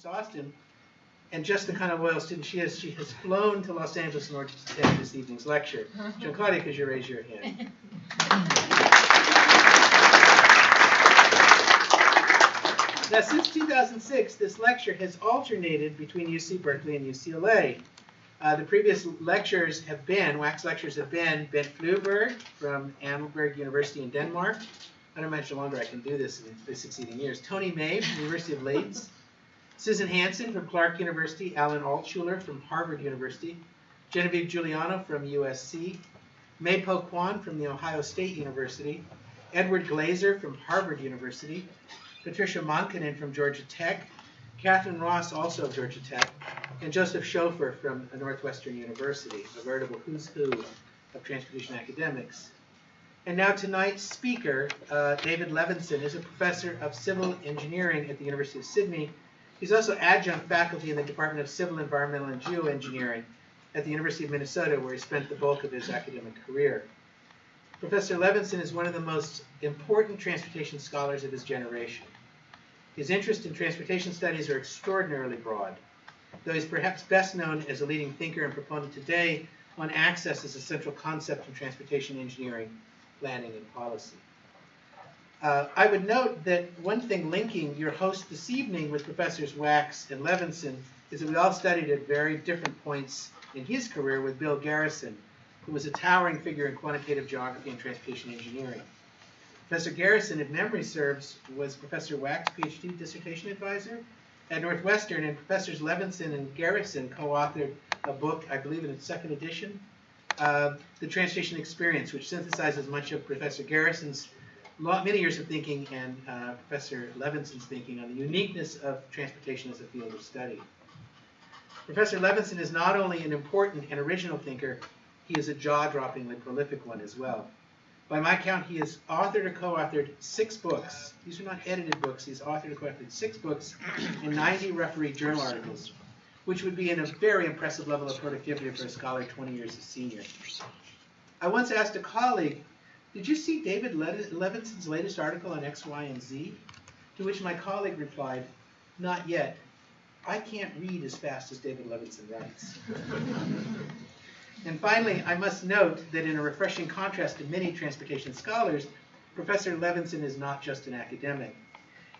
Massachusetts, Austin, and just the kind of loyal student she is, she has flown to Los Angeles in order to attend this evening's lecture. Joan Claudia, could you raise your hand? Now, since 2006, this lecture has alternated between UC Berkeley and UCLA. The previous lectures have been, Wachs lectures have been, Bent Fluberg from Annenberg University in Denmark. I don't imagine how longer I can do this in the succeeding years. Tony May from the University of Leeds. Susan Hansen from Clark University. Alan Altshuler from Harvard University. Genevieve Giuliano from USC. May Po Kwan from the Ohio State University. Edward Glazer from Harvard University. Patricia Monkinen from Georgia Tech. Catherine Ross, also of Georgia Tech. And Joseph Schofer from Northwestern University, a veritable who's who of transportation academics. And now tonight's speaker, David Levinson, is a professor of civil engineering at the University of Sydney. He's also adjunct faculty in the Department of Civil, Environmental, and Geoengineering at the University of Minnesota, where he spent the bulk of his academic career. Professor Levinson is one of the most important transportation scholars of his generation. His interest in transportation studies are extraordinarily broad, though he's perhaps best known as a leading thinker and proponent today on access as a central concept in transportation engineering, planning, and policy. I would note that one thing linking your host this evening with Professors Wachs and Levinson is that we all studied at very different points in his career with Bill Garrison, who was a towering figure in quantitative geography and transportation engineering. Professor Garrison, if memory serves, was Professor Wachs' PhD dissertation advisor at Northwestern, and Professors Levinson and Garrison co-authored a book, I believe in its second edition, The Transportation Experience, which synthesizes much of Professor Garrison's many years of thinking and Professor Levinson's thinking on the uniqueness of transportation as a field of study. Professor Levinson is not only an important and original thinker, he is a jaw-droppingly prolific one as well. By my count, he has authored or co-authored 6 books. These are not edited books. He's authored or co-authored 6 books and 90 refereed journal articles, which would be in a very impressive level of productivity for a scholar 20 years his senior. I once asked a colleague, did you see David Levinson's latest article on X, Y, and Z? To which my colleague replied, not yet. I can't read as fast as David Levinson writes. And finally, I must note that in a refreshing contrast to many transportation scholars, Professor Levinson is not just an academic.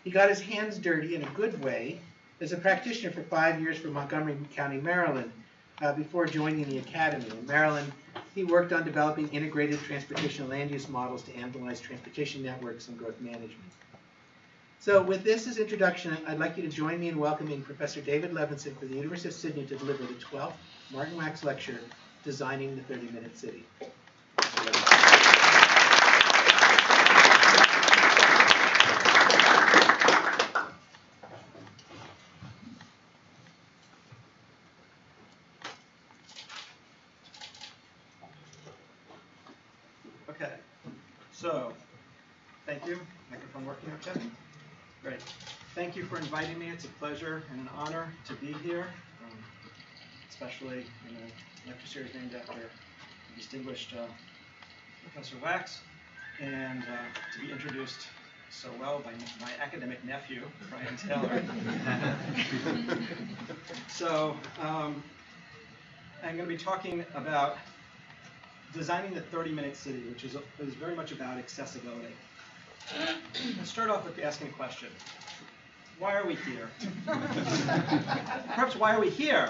He got his hands dirty in a good way as a practitioner for 5 years for Montgomery County, Maryland, before joining the academy. In Maryland, he worked on developing integrated transportation land use models to analyze transportation networks and growth management. So with this as introduction, I'd like you to join me in welcoming Professor David Levinson for the University of Sydney to deliver the 12th Martin Wachs Lecture, Designing the 30-Minute City. Okay, so thank you. Microphone working okay? Great. Thank you for inviting me. It's a pleasure and an honor to be here, especially in a lecture series named after the distinguished Professor Wachs, and to be introduced so well by my academic nephew, Brian Taylor. So I'm going to be talking about designing the 30-minute city, which is very much about accessibility. Let's start off with asking a question. Why are we here? Perhaps why are we here?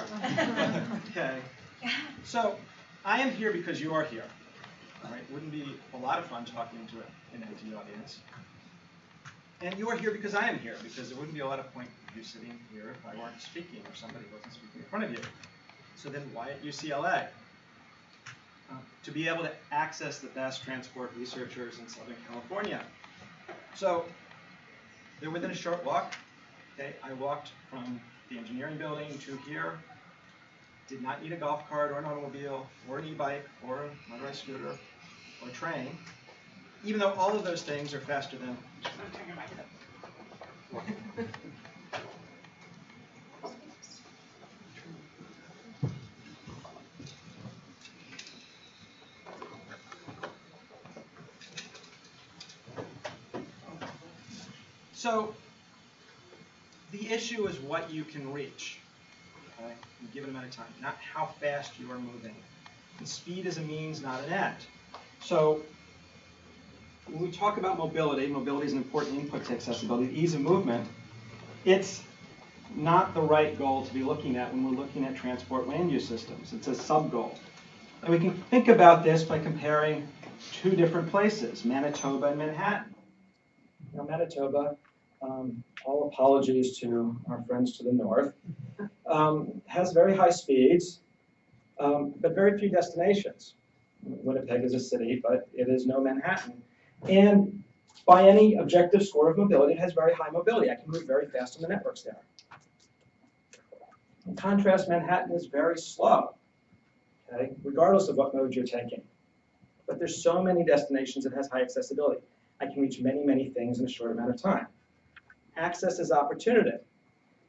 Okay. So I am here because you are here. Right? It wouldn't be a lot of fun talking to an empty audience. And you are here because I am here, because there wouldn't be a lot of point of you sitting here if I weren't speaking or somebody wasn't speaking in front of you. So then why at UCLA? To be able to access the best transport researchers in Southern California. So they're within a short walk. Okay, I walked from the engineering building to here. Did not need a golf cart or an automobile or an e-bike or a motorized scooter or a train, even though all of those things are faster than. So the issue is what you can reach, okay, in a given amount of time, not how fast you are moving. And speed is a means, not an end. So when we talk about mobility, mobility is an important input to accessibility, ease of movement, it's not the right goal to be looking at when we're looking at transport land use systems. It's a sub-goal. And we can think about this by comparing two different places, Manitoba and Manhattan. Now, Manitoba, all apologies to our friends to the north, has very high speeds, but very few destinations. Winnipeg is a city, but it is no Manhattan. And by any objective score of mobility, it has very high mobility. I can move very fast on the networks there. In contrast, Manhattan is very slow, okay, regardless of what mode you're taking. But there's so many destinations, it has high accessibility. I can reach many, many things in a short amount of time. Access is opportunity.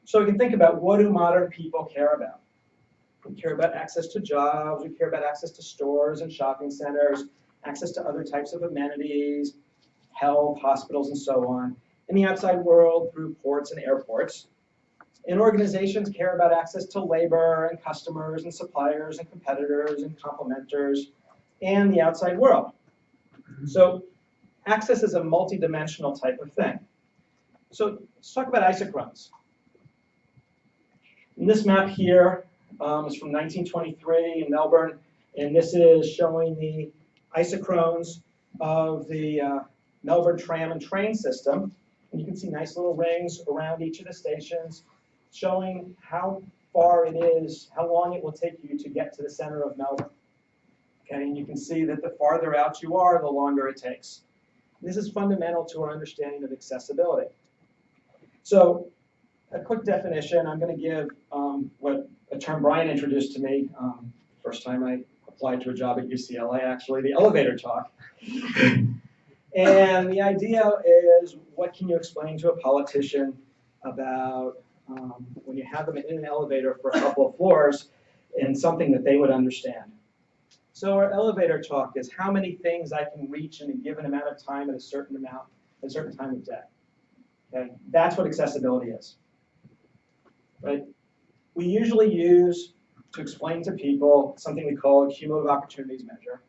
So we can think about, what do modern people care about? We care about access to jobs, we care about access to stores and shopping centers, access to other types of amenities, health, hospitals, and so on, in the outside world through ports and airports. And organizations care about access to labor and customers and suppliers and competitors and complementers and the outside world. So access is a multidimensional type of thing. So let's talk about isochrones. And this map here is from 1923 in Melbourne, and this is showing the isochrones of the Melbourne tram and train system. And you can see nice little rings around each of the stations showing how far it is, how long it will take you to get to the center of Melbourne. Okay, and you can see that the farther out you are, the longer it takes. This is fundamental to our understanding of accessibility. So a quick definition, I'm going to give what a term Brian introduced to me first time I applied to a job at UCLA, actually, the elevator talk. And the idea is, what can you explain to a politician about when you have them in an elevator for a couple of floors and something that they would understand. So our elevator talk is how many things I can reach in a given amount of time at a certain time of day. Okay? That's what accessibility is. Right? We usually use, to explain to people, something we call a cumulative opportunities measure.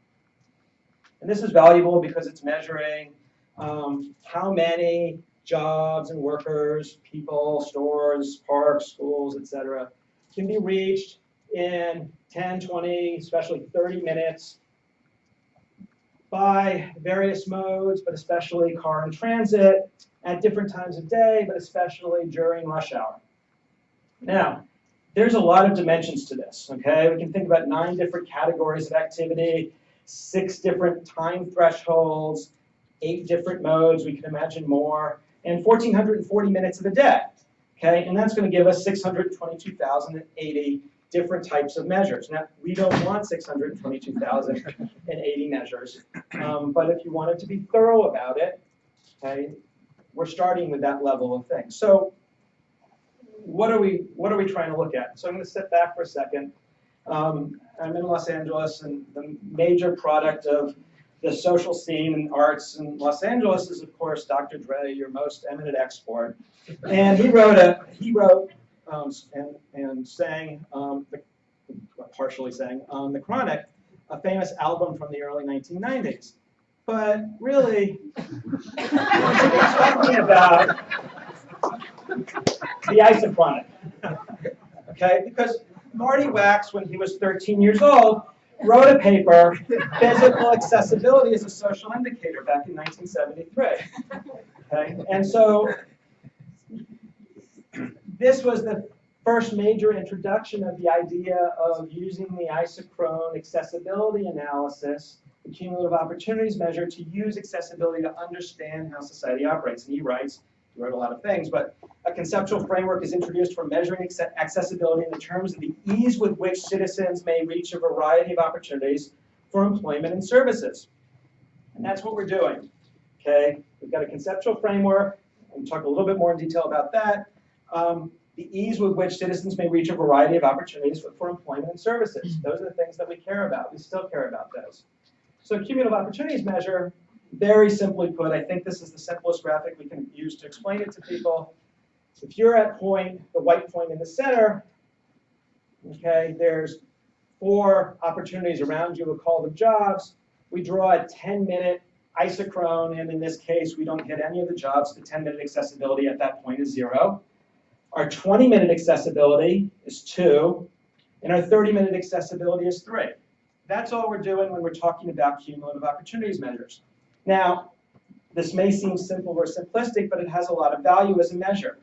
And this is valuable because it's measuring how many jobs and workers, people, stores, parks, schools, etc., can be reached in 10, 20, especially 30 minutes by various modes, but especially car and transit, at different times of day, but especially during rush hour. Now, there's a lot of dimensions to this, okay? We can think about 9 different categories of activity, 6 different time thresholds, 8 different modes, we can imagine more, and 1,440 minutes of a day, okay? And that's going to give us 622,080 different types of measures. Now, we don't want 622,080 measures, but if you wanted to be thorough about it, okay, we're starting with that level of things. So what are we trying to look at? So I'm going to step back for a second. I'm in Los Angeles, and the major product of the social scene and arts in Los Angeles is, of course, Dr. Dre, your most eminent export. And he wrote and sang, partially sang, The Chronic, a famous album from the early 1990s. But really, we're talking about the isochronic, okay? Because Marty Wachs, when he was 13 years old, wrote a paper, Physical Accessibility as a Social Indicator, back in 1973. Okay? And so this was the first major introduction of the idea of using the isochrone accessibility analysis, the cumulative opportunities measure, to use accessibility to understand how society operates. And he writes, he wrote a lot of things, but a conceptual framework is introduced for measuring accessibility in the terms of the ease with which citizens may reach a variety of opportunities for employment and services. And that's what we're doing. Okay, we've got a conceptual framework. We'll talk a little bit more in detail about that. The ease with which citizens may reach a variety of opportunities for employment and services. Those are the things that we care about. We still care about those. So cumulative opportunities measure, very simply put, I think this is the simplest graphic we can use to explain it to people. If you're at the white point in the center, okay, there's 4 opportunities around you. We'll call them jobs. We draw a 10-minute isochrone, and in this case, we don't hit any of the jobs. The 10-minute accessibility at that point is 0. Our 20-minute accessibility is 2, and our 30-minute accessibility is 3. That's all we're doing when we're talking about cumulative opportunities measures. Now, this may seem simple or simplistic, but it has a lot of value as a measure.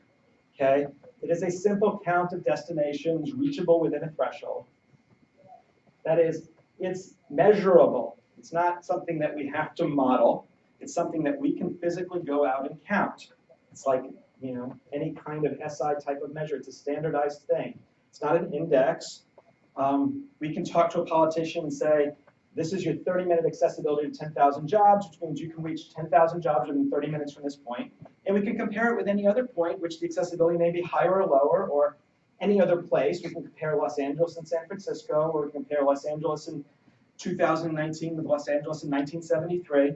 Okay? It is a simple count of destinations reachable within a threshold. That is, it's measurable. It's not something that we have to model. It's something that we can physically go out and count. It's like, you know, any kind of SI type of measure. It's a standardized thing. It's not an index. We can talk to a politician and say, this is your 30-minute accessibility to 10,000 jobs, which means you can reach 10,000 jobs within 30 minutes from this point. And we can compare it with any other point, which the accessibility may be higher or lower, or any other place. We can compare Los Angeles and San Francisco, or we can compare Los Angeles in 2019 with Los Angeles in 1973.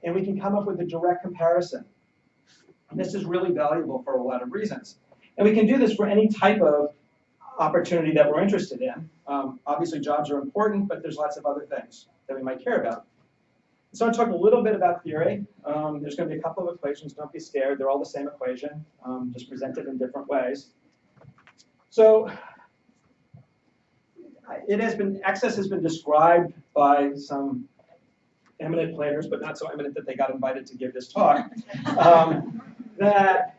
And we can come up with a direct comparison. And this is really valuable for a lot of reasons. And we can do this for any type of opportunity that we're interested in. Obviously, jobs are important, but there's lots of other things that we might care about. So I'll talk a little bit about theory. There's going to be a couple of equations. Don't be scared. They're all the same equation, just presented in different ways. So access has been described by some eminent planners, but not so eminent that they got invited to give this talk, that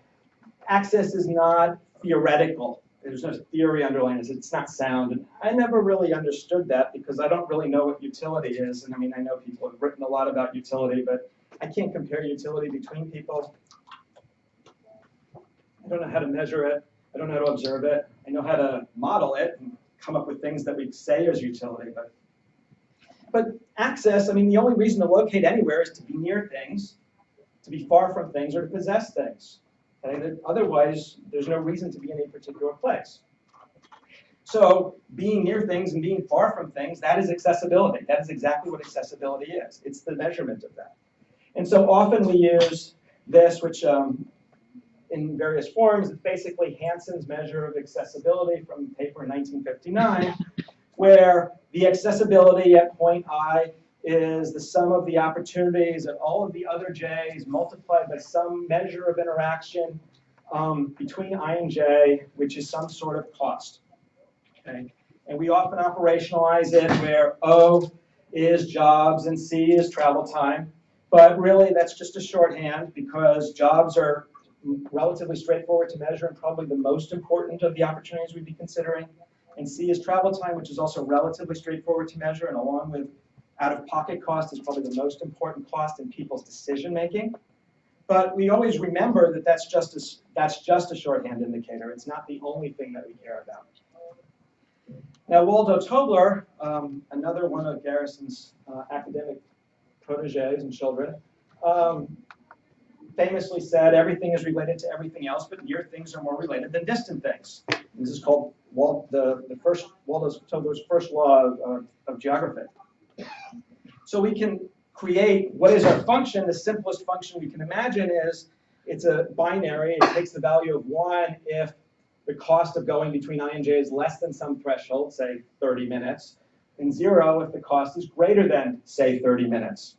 access is not theoretical. There's no theory underlying it. It's not sound. And I never really understood that because I don't really know what utility is. And I mean, I know people have written a lot about utility, but I can't compare utility between people. I don't know how to measure it. I don't know how to observe it. I know how to model it and come up with things that we say is utility. But access, I mean, the only reason to locate anywhere is to be near things, to be far from things, or to possess things. Okay? Otherwise, there's no reason to be in a particular place. So being near things and being far from things, that is accessibility. That is exactly what accessibility is. It's the measurement of that. And so often we use this, which in various forms, it's basically Hansen's measure of accessibility from a paper in 1959, where the accessibility at point I is the sum of the opportunities at all of the other j's multiplied by some measure of interaction between I and j, which is some sort of cost. Okay? And we often operationalize it where O is jobs and C is travel time. But really, that's just a shorthand because jobs are relatively straightforward to measure and probably the most important of the opportunities we'd be considering. And C is travel time, which is also relatively straightforward to measure, and along with out-of-pocket cost is probably the most important cost in people's decision-making. But we always remember that that's just a shorthand indicator. It's not the only thing that we care about. Now, Waldo Tobler, another one of Garrison's academic proteges and children, famously said everything is related to everything else, but near things are more related than distant things. This is called Waldo Tobler's first law of geography. So we can create what is our function. The simplest function we can imagine is it's a binary. It takes the value of 1 if the cost of going between I and j is less than some threshold, say 30 minutes, and 0 if the cost is greater than, say, 30 minutes.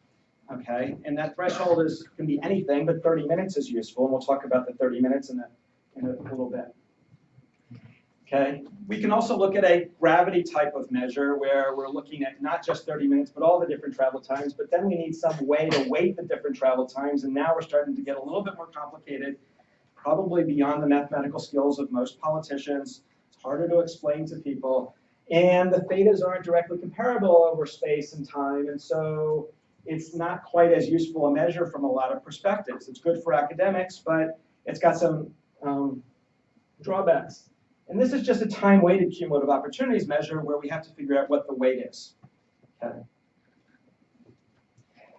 Okay, and that threshold can be anything, but 30 minutes is useful, and we'll talk about the 30 minutes in a little bit. Okay, we can also look at a gravity type of measure where we're looking at not just 30 minutes, but all the different travel times, but then we need some way to weight the different travel times, and now we're starting to get a little bit more complicated, probably beyond the mathematical skills of most politicians. It's harder to explain to people, and the thetas aren't directly comparable over space and time, and so it's not quite as useful a measure from a lot of perspectives. It's good for academics, but it's got some drawbacks. And this is just a time-weighted cumulative opportunities measure where we have to figure out what the weight is. Okay.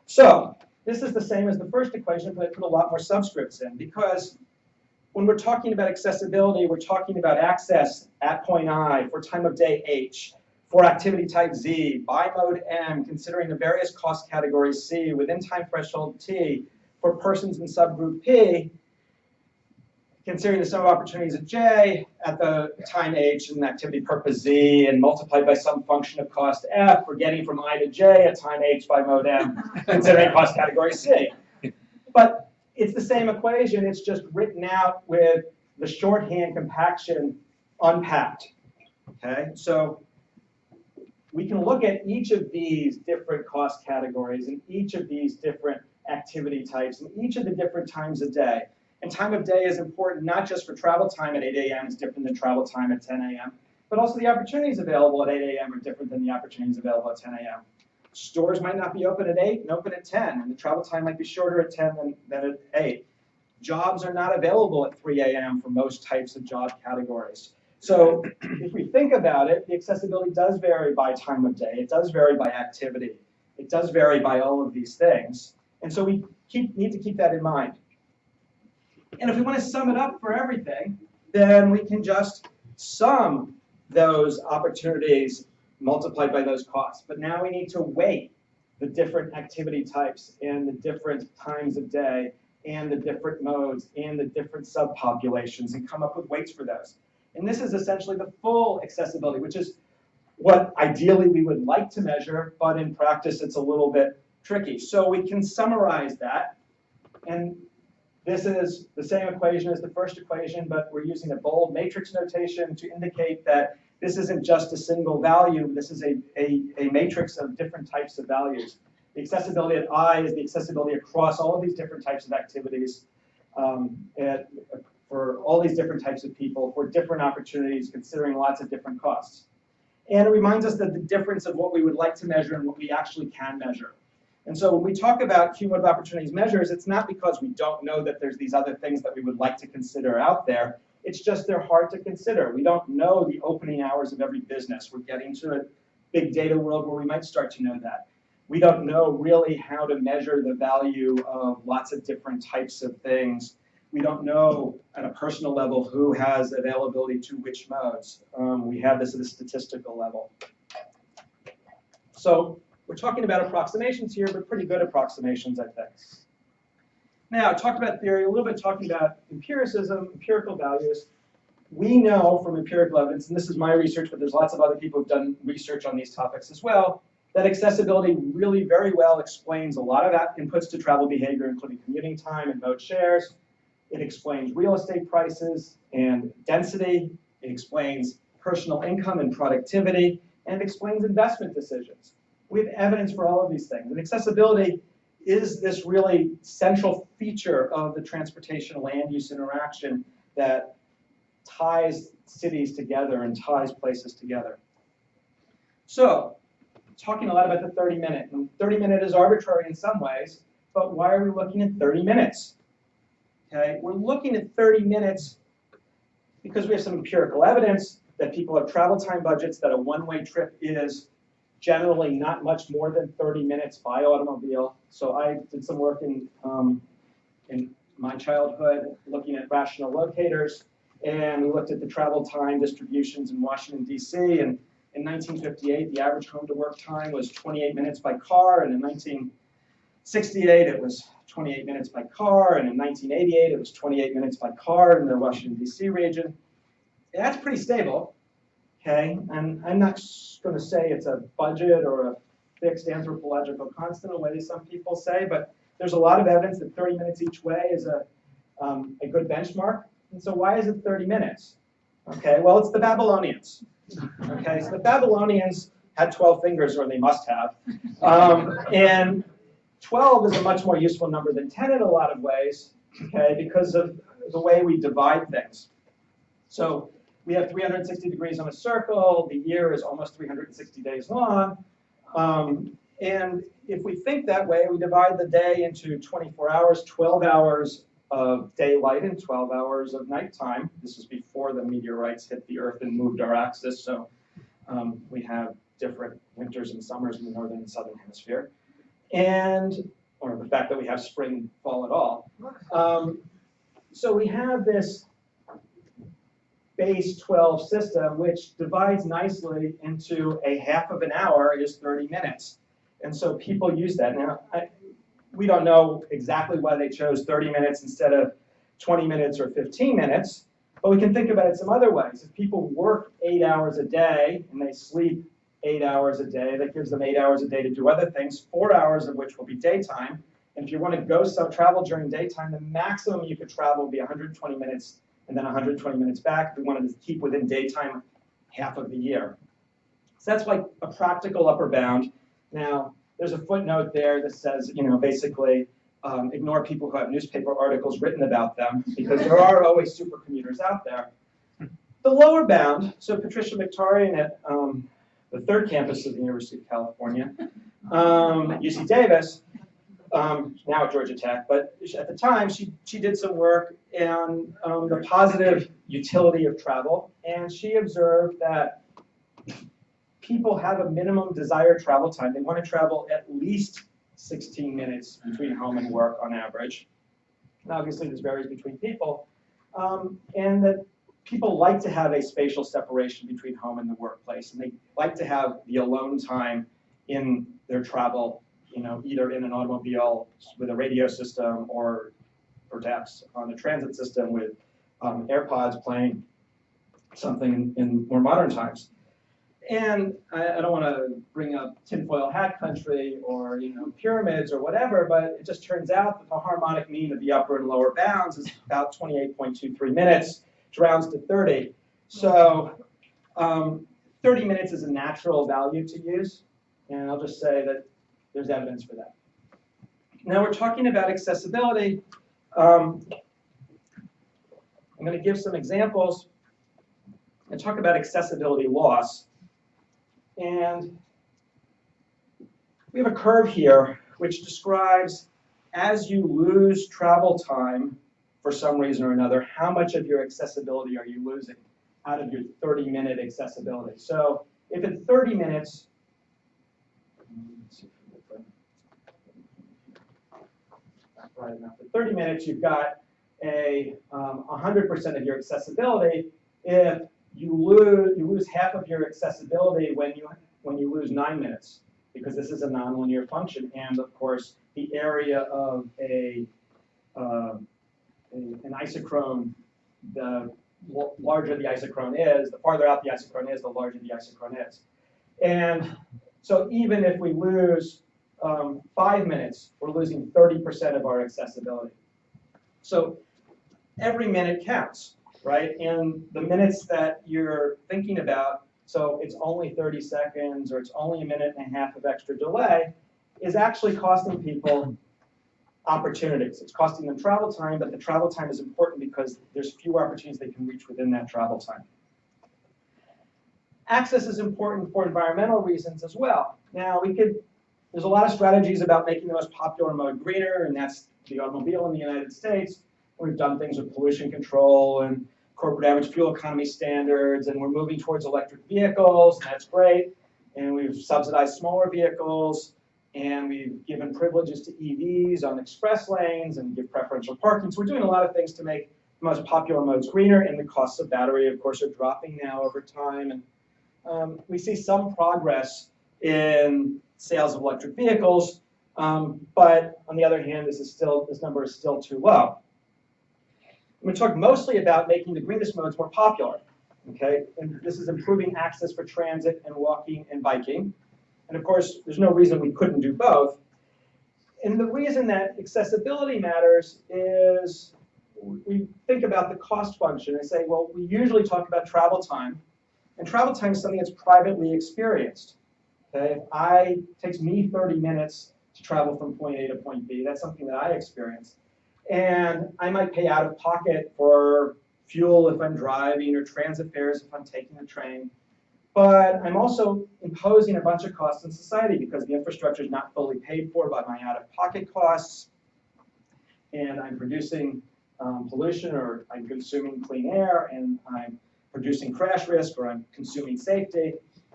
So this is the same as the first equation, but I put a lot more subscripts in because when we're talking about accessibility, we're talking about access at point I for time of day H, for activity type Z, by mode M, considering the various cost categories C, within time threshold T, for persons in subgroup P. considering the sum of opportunities at j at the time h and activity purpose z, and multiplied by some function of cost f, we're getting from I to j at time h by mode m, considering cost category c. But it's the same equation, it's just written out with the shorthand compaction unpacked. Okay, so we can look at each of these different cost categories and each of these different activity types and each of the different times of day. And time of day is important not just for travel time at 8 a.m. is different than travel time at 10 a.m., but also the opportunities available at 8 a.m. are different than the opportunities available at 10 a.m. Stores might not be open at 8 and open at 10, and the travel time might be shorter at 10 than at 8. Jobs are not available at 3 a.m. for most types of job categories. So if we think about it, the accessibility does vary by time of day. It does vary by activity. It does vary by all of these things. And so we need to keep that in mind. And if we want to sum it up for everything, then we can just sum those opportunities multiplied by those costs. But now we need to weight the different activity types and the different times of day and the different modes and the different subpopulations and come up with weights for those. And this is essentially the full accessibility, which is what ideally we would like to measure, but in practice it's a little bit tricky. So we can summarize that. And this is the same equation as the first equation, but we're using a bold matrix notation to indicate that this isn't just a single value. This is a matrix of different types of values. The accessibility at I is the accessibility across all of these different types of activities for all these different types of people for different opportunities, considering lots of different costs. And it reminds us that the difference of what we would like to measure and what we actually can measure. And so when we talk about cumulative opportunities measures, it's not because we don't know that there's these other things that we would like to consider out there. It's just they're hard to consider. We don't know the opening hours of every business. We're getting to a big data world where we might start to know that. We don't know really how to measure the value of lots of different types of things. We don't know at a personal level who has availability to which modes. We have this at a statistical level. So we're talking about approximations here, but pretty good approximations, I think. Now, I talked about theory, a little bit talking about empiricism, empirical values. We know from empirical evidence, and this is my research, but there's lots of other people who've done research on these topics as well, that accessibility really very well explains a lot of inputs to travel behavior, including commuting time and mode shares. It explains real estate prices and density. It explains personal income and productivity, and it explains investment decisions. We have evidence for all of these things. And accessibility is this really central feature of the transportation land use interaction that ties cities together and ties places together. So, talking a lot about the 30-minute. And 30-minute is arbitrary in some ways, but why are we looking at 30 minutes? Okay, we're looking at 30 minutes because we have some empirical evidence that people have travel time budgets, that a one-way trip is generally not much more than 30 minutes by automobile. So I did some work in my childhood looking at rational locators, and we looked at the travel time distributions in Washington, D.C., and in 1958, the average home-to-work time was 28 minutes by car, and in 1968, it was 28 minutes by car, and in 1988, it was 28 minutes by car in the Washington, D.C. region. That's pretty stable, okay? And I'm not going to say it's a budget or a fixed anthropological constant the way some people say, but there's a lot of evidence that 30 minutes each way is a good benchmark. And so why is it 30 minutes? Okay, well, it's the Babylonians. Okay, so the Babylonians had 12 fingers, or they must have. And 12 is a much more useful number than 10 in a lot of ways, okay, because of the way we divide things. So we have 360 degrees on a circle. The year is almost 360 days long. And if we think that way, we divide the day into 24 hours, 12 hours of daylight and 12 hours of nighttime. This is before the meteorites hit the Earth and moved our axis, so we have different winters and summers in the northern and southern hemisphere. Or the fact that we have spring and fall at all. So we have this base 12 system, which divides nicely into a half of an hour is 30 minutes. And so people use that. Now, we don't know exactly why they chose 30 minutes instead of 20 minutes or 15 minutes, but we can think about it some other ways. If people work 8 hours a day and they sleep 8 hours a day, that gives them 8 hours a day to do other things, 4 hours of which will be daytime. And if you want to go travel during daytime, the maximum you could travel would be 120 minutes and then 120 minutes back if we wanted to keep within daytime half of the year. So that's like a practical upper bound. Now, there's a footnote there that says, basically, ignore people who have newspaper articles written about them, because there are always supercommuters out there. The lower bound, so Patricia Victorian at the third campus of the University of California, UC Davis, now at Georgia Tech, but at the time she did some work on the positive utility of travel, and she observed that people have a minimum desired travel time. They want to travel at least 16 minutes between home and work on average. And obviously this varies between people, and that people like to have a spatial separation between home and the workplace, and they like to have the alone time in their travel, either in an automobile with a radio system or perhaps on a transit system with AirPods playing something in more modern times. And I don't want to bring up tinfoil hat country or pyramids or whatever, but it just turns out that the harmonic mean of the upper and lower bounds is about 28.23 minutes, which rounds to 30. So 30 minutes is a natural value to use, and I'll just say that there's evidence for that. Now we're talking about accessibility. I'm going to give some examples and talk about accessibility loss. And we have a curve here which describes, as you lose travel time for some reason or another, how much of your accessibility are you losing out of your 30-minute accessibility. So if in 30 minutes, right enough. In 30 minutes, you've got a 100% of your accessibility. If you lose half of your accessibility when you lose 9 minutes, because this is a nonlinear function, and of course the area of an isochrone, the larger the isochrone is, the farther out the isochrone is, the larger the isochrone is. And so even if we lose 5 minutes, we're losing 30% of our accessibility. So every minute counts, right? And the minutes that you're thinking about, so it's only 30 seconds or it's only a minute and a half of extra delay, is actually costing people opportunities. It's costing them travel time, but the travel time is important because there's fewer opportunities they can reach within that travel time. Access is important for environmental reasons as well. Now, there's a lot of strategies about making the most popular mode greener, and that's the automobile in the United States. We've done things with pollution control and corporate average fuel economy standards, and we're moving towards electric vehicles, and that's great. And we've subsidized smaller vehicles, and we've given privileges to EVs on express lanes and give preferential parking. So we're doing a lot of things to make the most popular modes greener, and the costs of battery, of course, are dropping now over time. And we see some progress in sales of electric vehicles, but on the other hand, this number is still too low. I'm going to talk mostly about making the greenest modes more popular. Okay, and this is improving access for transit and walking and biking. And of course, there's no reason we couldn't do both. And the reason that accessibility matters is we think about the cost function and say, well, we usually talk about travel time, and travel time is something that's privately experienced. Okay, it takes me 30 minutes to travel from point A to point B. That's something that I experience. And I might pay out of pocket for fuel if I'm driving, or transit fares if I'm taking the train. But I'm also imposing a bunch of costs on society because the infrastructure is not fully paid for by my out-of-pocket costs. And I'm producing pollution, or I'm consuming clean air, and I'm producing crash risk, or I'm consuming safety.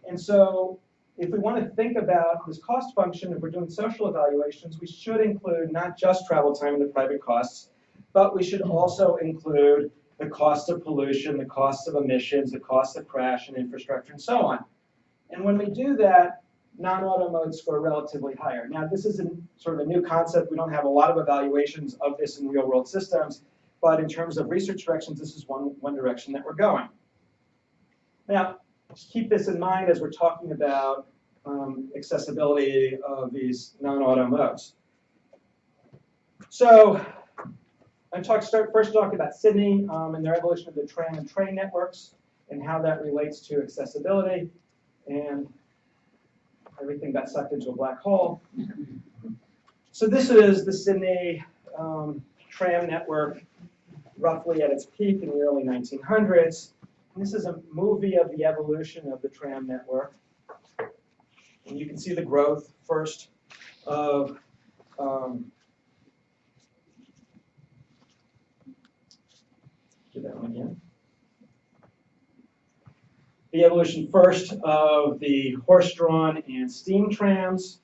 And so if we want to think about this cost function, if we're doing social evaluations, we should include not just travel time and the private costs, but we should also include the cost of pollution, the cost of emissions, the cost of crash and infrastructure, and so on. And when we do that, non-auto modes score relatively higher. Now, this is sort of a new concept. We don't have a lot of evaluations of this in real-world systems, But in terms of research directions, this is one direction that we're going. Now, just keep this in mind as we're talking about accessibility of these non-auto modes. So I first talk about Sydney and their evolution of the tram and train networks and how that relates to accessibility. And everything got sucked into a black hole. So this is the Sydney tram network roughly at its peak in the early 1900s. And this is a movie of the evolution of the tram network. And you can see the growth first of do that one again. The evolution first of the horse-drawn and steam trams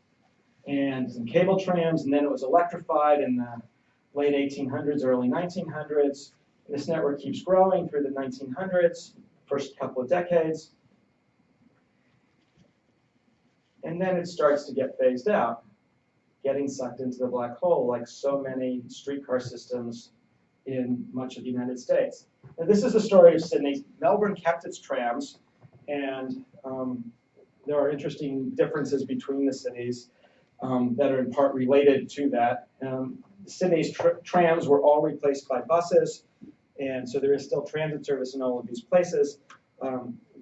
and some cable trams, and then it was electrified in the late 1800s, early 1900s. This network keeps growing through the 1900s, first couple of decades. And then it starts to get phased out, getting sucked into the black hole like so many streetcar systems in much of the United States. Now, this is the story of Sydney. Melbourne kept its trams, and there are interesting differences between the cities that are in part related to that. Sydney's trams were all replaced by buses, and so there is still transit service in all of these places.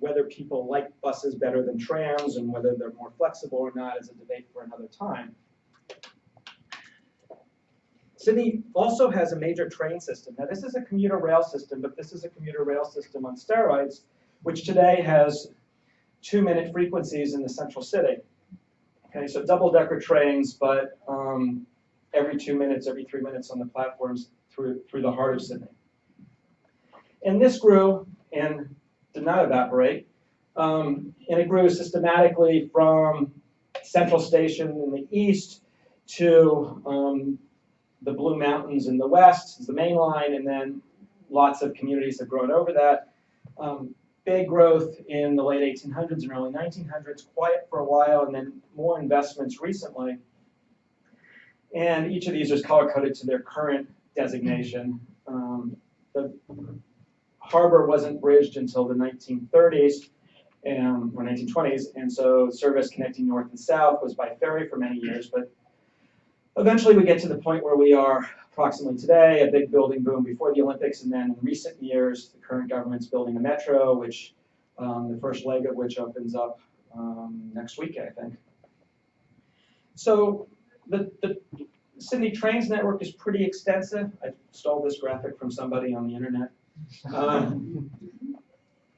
Whether people like buses better than trams and whether they're more flexible or not is a debate for another time. Sydney also has a major train system. Now, this is a commuter rail system, but this is a commuter rail system on steroids, which today has 2-minute frequencies in the central city. Okay, so double-decker trains, but every 2 minutes, every 3 minutes on the platforms through the heart of Sydney. And this grew and did not evaporate. And it grew systematically from Central Station in the east to the Blue Mountains in the west is the main line, and then lots of communities have grown over that. Big growth in the late 1800s and early 1900s, quiet for a while, and then more investments recently. And each of these is color-coded to their current designation. The harbor wasn't bridged until the 1930s or 1920s, and so service connecting north and south was by ferry for many years, but eventually we get to the point where we are approximately today, a big building boom before the Olympics, and then in recent years, the current government's building a metro, which the first leg of which opens up next week, I think. So the Sydney Trains network is pretty extensive. I stole this graphic from somebody on the internet.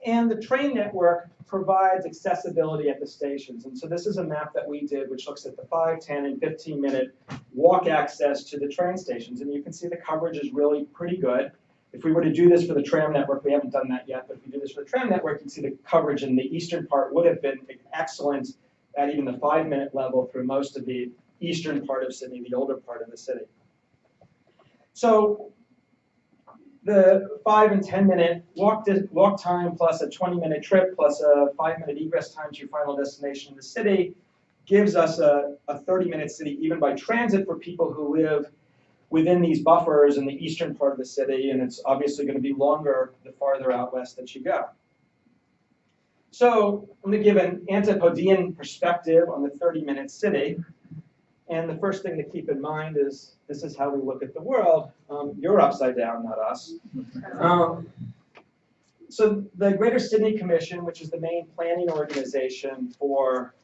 And the train network provides accessibility at the stations. And so this is a map that we did, which looks at the 5, 10, and 15-minute walk access to the train stations. And you can see the coverage is really pretty good. If we were to do this for the tram network, we haven't done that yet, but if we do this for the tram network, you'd see the coverage in the eastern part would have been excellent at even the 5-minute level through most of the eastern part of Sydney, the older part of the city. So the 5 and 10-minute walk time plus a 20-minute trip plus a 5-minute egress time to your final destination in the city gives us a 30-minute city even by transit for people who live within these buffers in the eastern part of the city, and it's obviously going to be longer the farther out west that you go. So I'm going to give an antipodean perspective on the 30-minute city. And the first thing to keep in mind is this is how we look at the world. You're upside down, not us. So the Greater Sydney Commission, which is the main planning organization for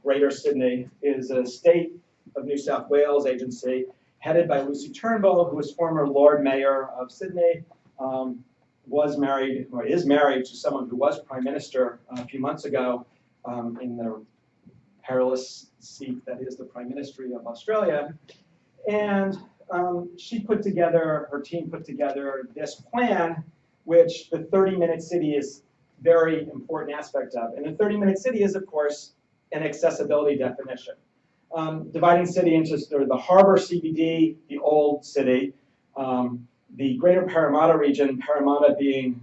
Greater Sydney, is a state of New South Wales agency headed by Lucy Turnbull, who was former Lord Mayor of Sydney, was married, or is married to someone who was Prime Minister a few months ago in the perilous seat that is the Prime Ministry of Australia. And she put together, her team put together this plan, which the 30-minute city is a very important aspect of. And the 30-minute city is, of course, an accessibility definition. Dividing city into sort of the harbor CBD, the old city, the greater Parramatta region, Parramatta being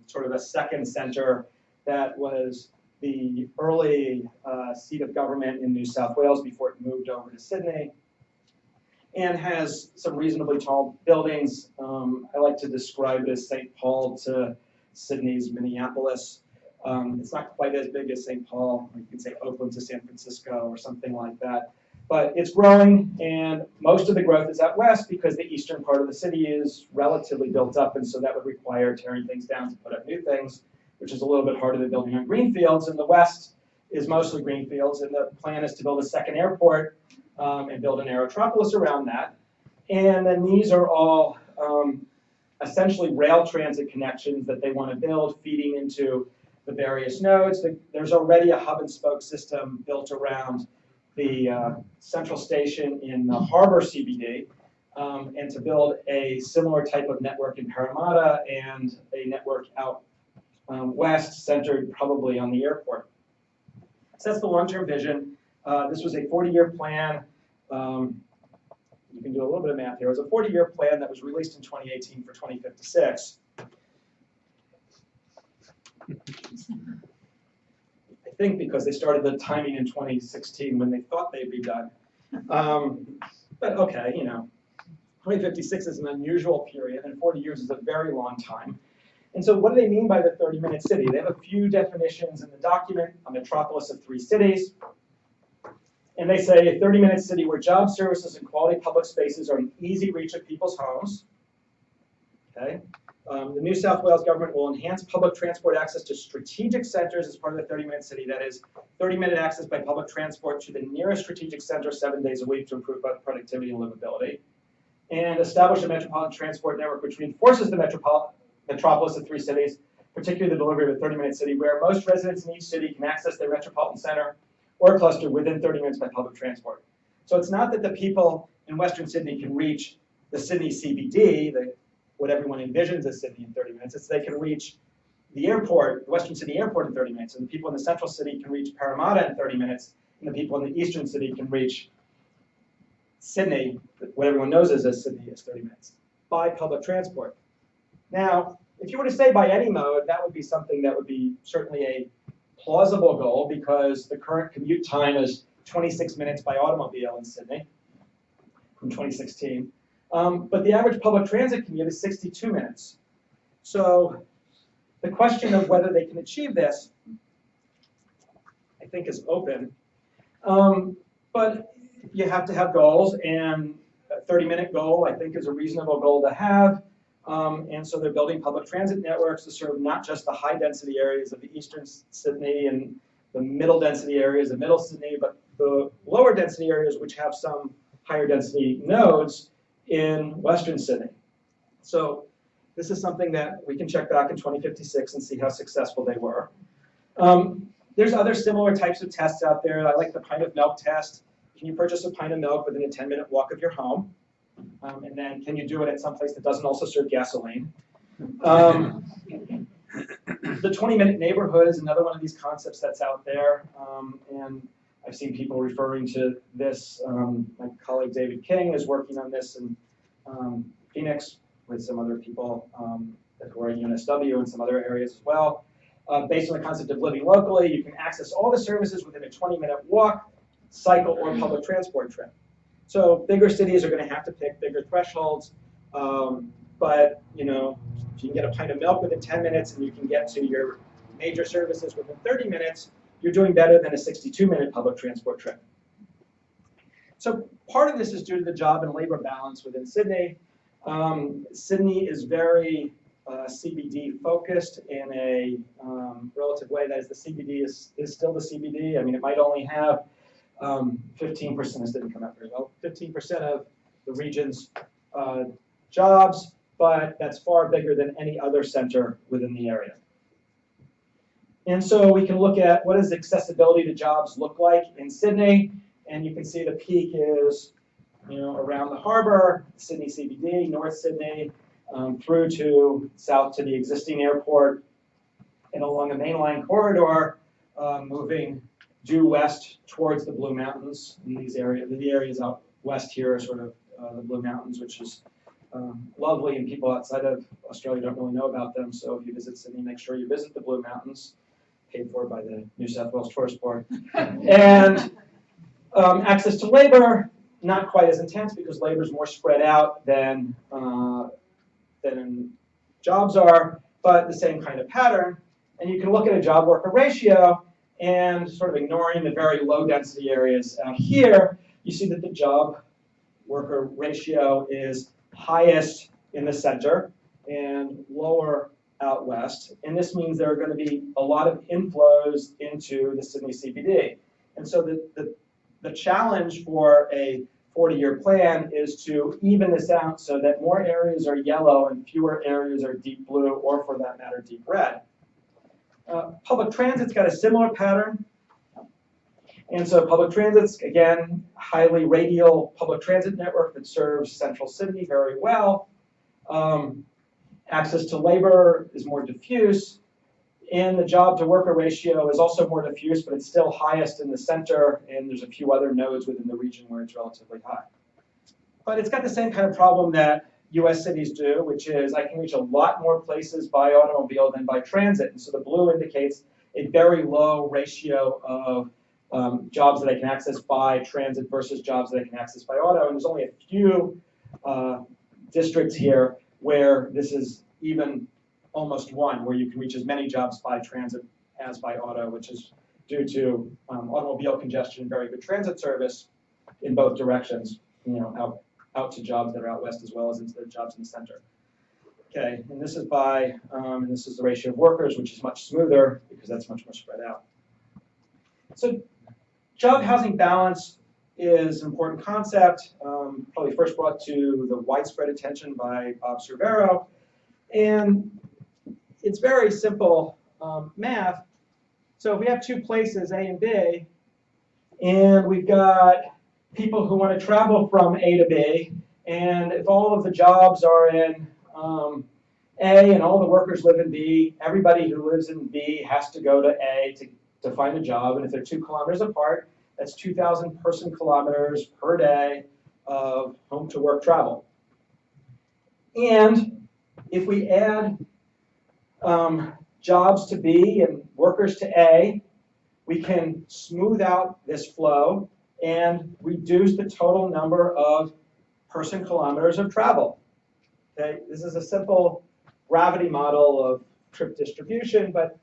sort of a second center that was the early seat of government in New South Wales before it moved over to Sydney. and has some reasonably tall buildings. I like to describe it as St. Paul to Sydney's Minneapolis. It's not quite as big as St. Paul. You can say Oakland to San Francisco or something like that. But it's growing, and most of the growth is out west because the eastern part of the city is relatively built up, and so that would require tearing things down to put up new things, which is a little bit harder than building on green fields. And the west is mostly green fields, and the plan is to build a second airport and build an aerotropolis around that. And then these are all essentially rail transit connections that they want to build, feeding into the various nodes. There's already a hub and spoke system built around the central station in the Harbor CBD, and to build a similar type of network in Parramatta and a network out west, centered probably on the airport. So that's the long-term vision. This was a 40-year plan. You can do a little bit of math here. It was a 40-year plan that was released in 2018 for 2056. I think because they started the timing in 2016 when they thought they'd be done. But okay, 2056 is an unusual period, and 40 years is a very long time. And so what do they mean by the 30-minute city? They have a few definitions in the document, a metropolis of 3 cities. And they say a 30-minute city where jobs, services, and quality public spaces are in easy reach of people's homes. Okay. The New South Wales government will enhance public transport access to strategic centers as part of the 30-minute city. That is, 30-minute access by public transport to the nearest strategic center 7 days a week to improve both productivity and livability. And establish a metropolitan transport network which reinforces the metropolis of 3 cities, particularly the delivery of a 30-minute city where most residents in each city can access their metropolitan center or cluster within 30 minutes by public transport. So it's not that the people in Western Sydney can reach the Sydney CBD, what everyone envisions as Sydney in 30 minutes. It's they can reach the airport, the Western Sydney Airport in 30 minutes, and the people in the central city can reach Parramatta in 30 minutes, and the people in the eastern city can reach Sydney, what everyone knows as Sydney, is 30 minutes, by public transport. Now, if you were to say by any mode, that would be something that would be certainly a plausible goal because the current commute time is 26 minutes by automobile in Sydney from 2016. But the average public transit commute is 62 minutes. So the question of whether they can achieve this, I think, is open. But you have to have goals, and a 30-minute goal, I think, is a reasonable goal to have. And so they're building public transit networks to serve not just the high-density areas of the eastern Sydney and the middle-density areas of middle Sydney, but the lower-density areas which have some higher-density nodes in Western Sydney. So this is something that we can check back in 2056 and see how successful they were. There's other similar types of tests out there. I like the pint of milk test. Can you purchase a pint of milk within a 10-minute walk of your home? And then can you do it at some place that doesn't also serve gasoline? The 20-minute neighborhood is another one of these concepts that's out there. And I've seen people referring to this. My colleague David King is working on this in Phoenix with some other people who are at UNSW and some other areas as well. Based on the concept of living locally, you can access all the services within a 20-minute walk, cycle, or public transport trip. So bigger cities are going to have to pick bigger thresholds, but if you can get a pint of milk within 10 minutes and you can get to your major services within 30 minutes, you're doing better than a 62-minute public transport trip. So part of this is due to the job and labor balance within Sydney. Sydney is very CBD focused in a relative way. That is, the CBD is still the CBD. I mean, it might only have 15%, this didn't come out very well, 15% of the region's jobs, but that's far bigger than any other center within the area. And so we can look at what does accessibility to jobs look like in Sydney, and you can see the peak is around the harbor, Sydney CBD, North Sydney, through to south to the existing airport, and along the mainline corridor, moving due west towards the Blue Mountains. In these areas, the areas out west here are sort of the Blue Mountains, which is lovely, and people outside of Australia don't really know about them. So if you visit Sydney, make sure you visit the Blue Mountains, paid for by the New South Wales Tourist Board. And access to labor, not quite as intense because labor is more spread out than jobs are, but the same kind of pattern. And you can look at a job worker ratio and sort of ignoring the very low density areas out here, you see that the job worker ratio is highest in the center and lower out west. And this means there are going to be a lot of inflows into the Sydney CBD. And so the challenge for a 40-year plan is to even this out so that more areas are yellow and fewer areas are deep blue, or for that matter, deep red. Public transit's got a similar pattern. And so public transit's, again, highly radial public transit network that serves central Sydney very well. Access to labor is more diffuse. And the job to worker ratio is also more diffuse, but it's still highest in the center, and there's a few other nodes within the region where it's relatively high. But it's got the same kind of problem that US cities do, which is I can reach a lot more places by automobile than by transit. And so the blue indicates a very low ratio of jobs that I can access by transit versus jobs that I can access by auto. And there's only a few districts here where this is even almost one, where you can reach as many jobs by transit as by auto, which is due to automobile congestion and very good transit service in both directions, out to jobs that are out west as well as into the jobs in the center. Okay, and this is and this is the ratio of workers, which is much smoother because that's much more spread out. So job housing balance is an important concept, probably first brought to the widespread attention by Bob Cervero. And it's very simple math. So if we have two places, A and B, and we've got people who want to travel from A to B, and if all of the jobs are in A and all the workers live in B, everybody who lives in B has to go to A to find a job. And if they're 2 kilometers apart, that's 2,000 person kilometers per day of home to work travel. And if we add jobs to B and workers to A, we can smooth out this flow and reduce the total number of person kilometers of travel. Okay, this is a simple gravity model of trip distribution, but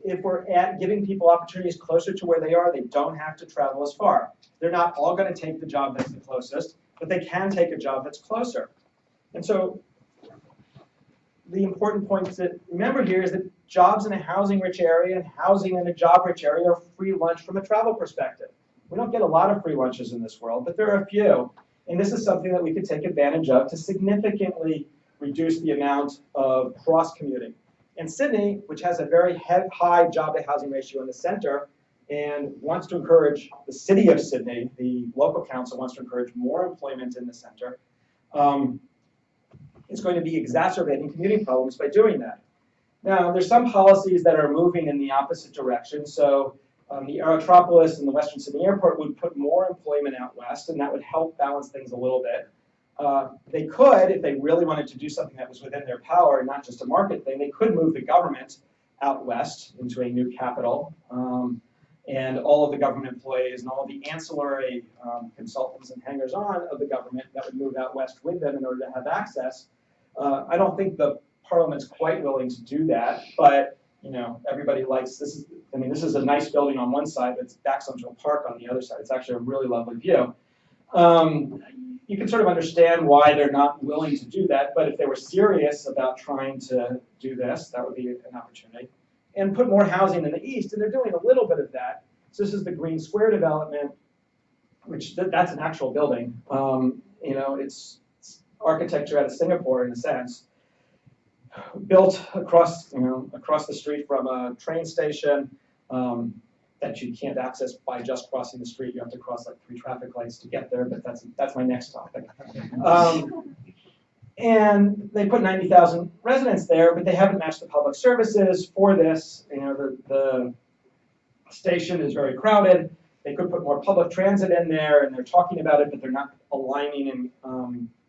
if we're giving people opportunities closer to where they are, they don't have to travel as far. They're not all going to take the job that's the closest, but they can take a job that's closer. And so the important point to remember here is that jobs in a housing-rich area and housing in a job-rich area are free lunch from a travel perspective. We don't get a lot of free lunches in this world, but there are a few. And this is something that we could take advantage of to significantly reduce the amount of cross-commuting. And Sydney, which has a very high job-to-housing ratio in the center and wants to encourage, the city of Sydney, the local council wants to encourage more employment in the center, it's going to be exacerbating commuting problems by doing that. Now, there's some policies that are moving in the opposite direction. So the Aerotropolis and the Western Sydney Airport would put more employment out west, and that would help balance things a little bit. They could, if they really wanted to do something that was within their power and not just a market thing, they could move the government out west into a new capital. And all of the government employees and all of the ancillary consultants and hangers-on of the government that would move out west with them in order to have access. I don't think the Parliament's quite willing to do that, but everybody likes this. This is a nice building on one side, but it's back Central Park on the other side. It's actually a really lovely view. You can sort of understand why they're not willing to do that, but if they were serious about trying to do this, that would be an opportunity. And put more housing in the east, and they're doing a little bit of that. So this is the Green Square development, which that's an actual building. It's architecture out of Singapore in a sense. Built across the street from a train station that you can't access by just crossing the street. You have to cross like 3 traffic lights to get there, but that's my next topic. And they put 90,000 residents there, but they haven't matched the public services for this. The station is very crowded. They could put more public transit in there, and they're talking about it, but they're not aligning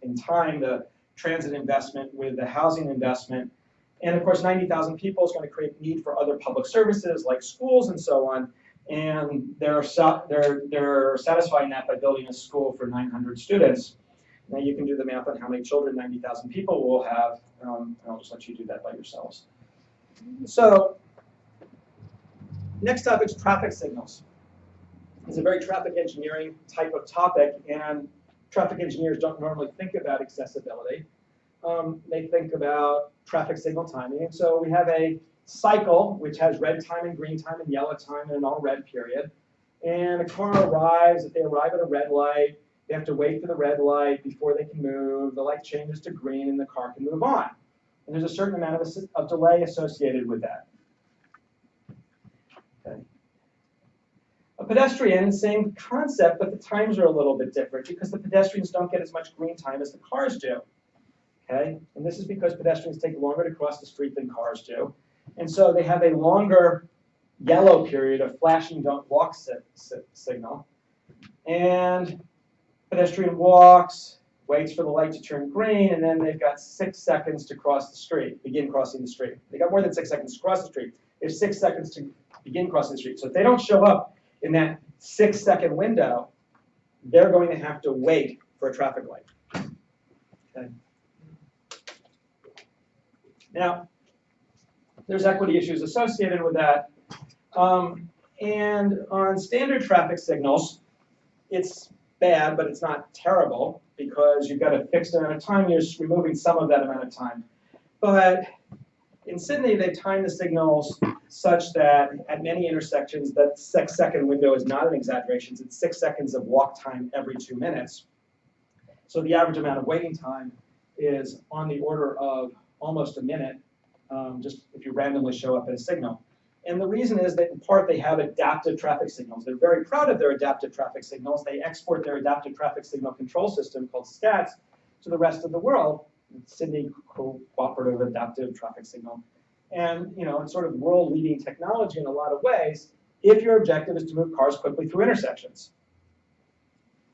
in time the transit investment with the housing investment. And of course, 90,000 people is going to create need for other public services like schools and so on. And they're satisfying that by building a school for 900 students. Now you can do the math on how many children 90,000 people will have, and I'll just let you do that by yourselves. So next topic is traffic signals. It's a very traffic engineering type of topic, and traffic engineers don't normally think about accessibility. They think about traffic signal timing. And so we have a cycle which has red time and green time and yellow time and an all red period. And a car arrives, if they arrive at a red light, they have to wait for the red light before they can move. The light changes to green and the car can move on. And there's a certain amount of delay associated with that. Okay. A pedestrian, same concept, but the times are a little bit different because the pedestrians don't get as much green time as the cars do. Okay? And this is because pedestrians take longer to cross the street than cars do. And so they have a longer yellow period of flashing don't walk signal. And pedestrian walks, waits for the light to turn green, and then they've got 6 seconds to cross the street, begin crossing the street. They got more than 6 seconds to cross the street. They have 6 seconds to begin crossing the street. So if they don't show up in that 6-second window, they're going to have to wait for a traffic light. Okay. Now, there's equity issues associated with that. And on standard traffic signals, it's bad, but it's not terrible because you've got a fixed amount of time. You're just removing some of that amount of time. But in Sydney, they time the signals such that at many intersections, that 6-second window is not an exaggeration. It's 6 seconds of walk time every 2 minutes. So the average amount of waiting time is on the order of almost a minute, just if you randomly show up at a signal. And the reason is that in part they have adaptive traffic signals. They're very proud of their adaptive traffic signals. They export their adaptive traffic signal control system called SCATS to the rest of the world. Sydney Cooperative Adaptive Traffic Signal. And it's sort of world-leading technology in a lot of ways if your objective is to move cars quickly through intersections.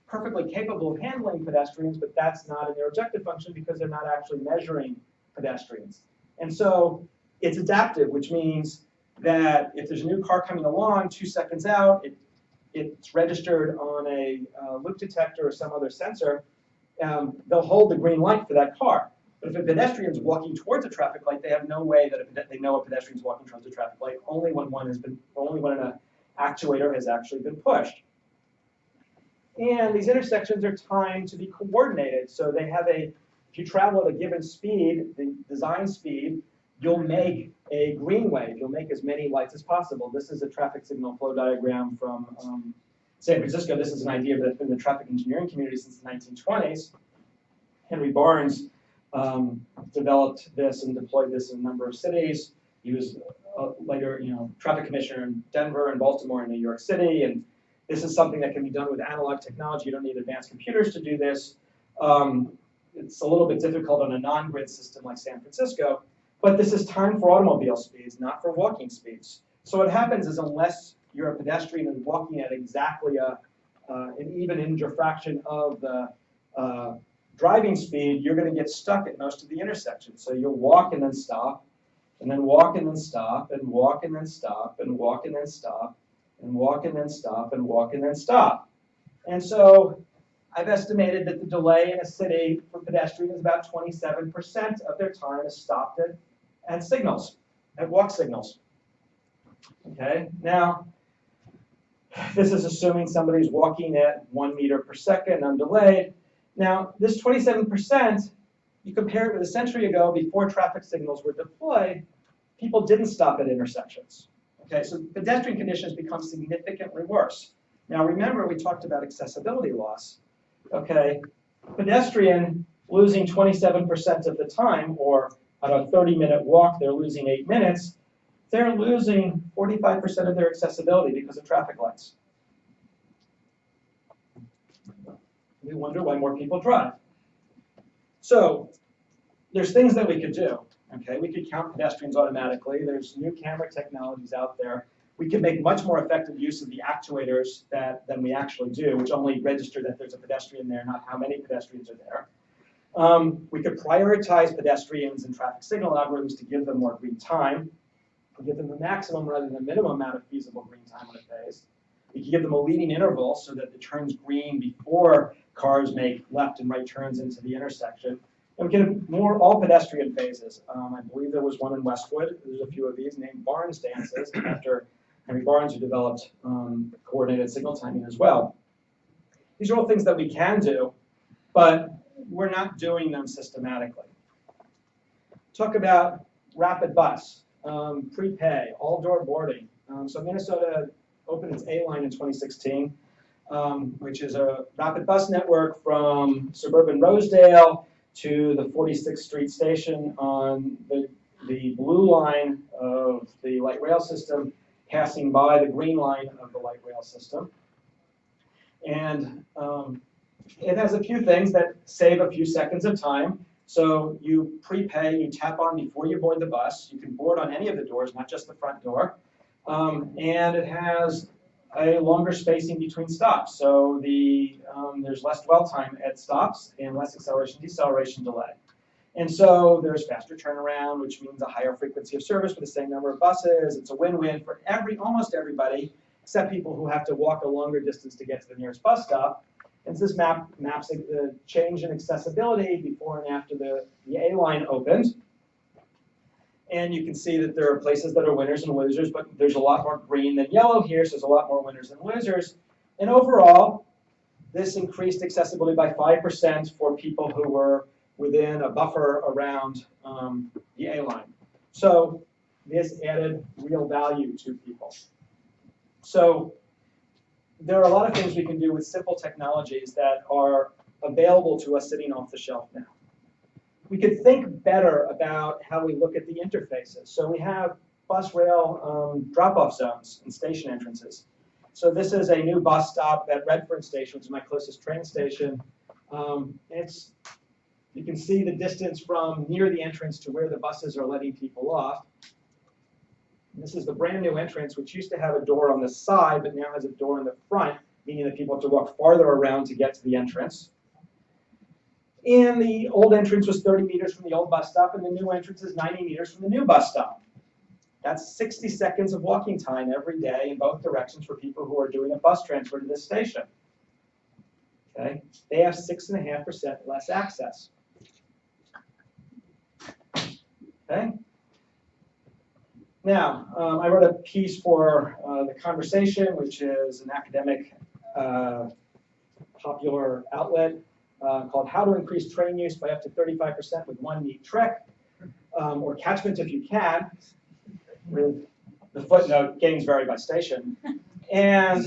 Perfectly capable of handling pedestrians, but that's not in their objective function because they're not actually measuring pedestrians. And so it's adaptive, which means that if there's a new car coming along 2 seconds out, it's registered on a loop detector or some other sensor, they'll hold the green light for that car. But if a pedestrian's walking towards a traffic light, they have no way that they know a pedestrian's walking towards a traffic light, only when an actuator has actually been pushed. And these intersections are timed to be coordinated. So they have if you travel at a given speed, the design speed, you'll make a green wave. You'll make as many lights as possible. This is a traffic signal flow diagram from San Francisco. This is an idea that's been in the traffic engineering community since the 1920s. Henry Barnes developed this and deployed this in a number of cities. He was later, traffic commissioner in Denver and Baltimore and New York City. And this is something that can be done with analog technology. You don't need advanced computers to do this. It's a little bit difficult on a non-grid system like San Francisco. But this is timed for automobile speeds, not for walking speeds. So what happens is unless you're a pedestrian and walking at exactly an even interfraction of the driving speed, you're going to get stuck at most of the intersections. So you'll walk and then stop, and then walk and then stop, and walk and then stop, and walk and then stop, and walk and then stop, and walk and then stop. And so I've estimated that the delay in a city for pedestrians is about 27% of their time is stopped at signals, at walk signals. Okay, now this is assuming somebody's walking at 1 meter per second undelayed. Now this 27%, you compare it with a century ago before traffic signals were deployed, people didn't stop at intersections. Okay, so pedestrian conditions become significantly worse. Now remember, we talked about accessibility loss. Okay, pedestrian losing 27% of the time, or on a 30-minute walk, they're losing 8 minutes. They're losing 45% of their accessibility because of traffic lights. We wonder why more people drive. So there's things that we could do. Okay, we could count pedestrians automatically. There's new camera technologies out there. We can make much more effective use of the actuators than we actually do, which only register that there's a pedestrian there, not how many pedestrians are there. We could prioritize pedestrians and traffic signal algorithms to give them more green time. We give them the maximum rather than the minimum amount of feasible green time on a phase. We can give them a leading interval so that it turns green before cars make left and right turns into the intersection. And we can have more all pedestrian phases. I believe there was one in Westwood. There's a few of these named Barnes dances after Henry Barnes, who developed coordinated signal timing as well. These are all things that we can do, but we're not doing them systematically. Talk about rapid bus, prepay, all-door boarding. So Minnesota opened its A line in 2016, which is a rapid bus network from suburban Rosedale to the 46th Street station on the blue line of the light rail system, passing by the green line of the light rail system. And it has a few things that save a few seconds of time. So you prepay, you tap on before you board the bus. You can board on any of the doors, not just the front door. And it has a longer spacing between stops. So there's less dwell time at stops and less acceleration deceleration delay. And so there's faster turnaround, which means a higher frequency of service for the same number of buses. It's a win-win for almost everybody, except people who have to walk a longer distance to get to the nearest bus stop. And this map maps the change in accessibility before and after the A line opened. And you can see that there are places that are winners and losers, but there's a lot more green than yellow here, so there's a lot more winners than losers. And overall, this increased accessibility by 5% for people who were within a buffer around the A line. So this added real value to people. So there are a lot of things we can do with simple technologies that are available to us sitting off the shelf now. We could think better about how we look at the interfaces. So we have bus rail drop-off zones and station entrances. So this is a new bus stop at Redford Station, which is my closest train station. You can see the distance from near the entrance to where the buses are letting people off. And this is the brand new entrance, which used to have a door on the side, but now has a door in the front, meaning that people have to walk farther around to get to the entrance. And the old entrance was 30 meters from the old bus stop, and the new entrance is 90 meters from the new bus stop. That's 60 seconds of walking time every day in both directions for people who are doing a bus transfer to this station. Okay? They have 6.5% less access. Okay? Now, I wrote a piece for The Conversation, which is an academic popular outlet called How to Increase Train Use by Up to 35% with One Neat Trick, or Catchment If You Can, with the footnote, gains vary by station. And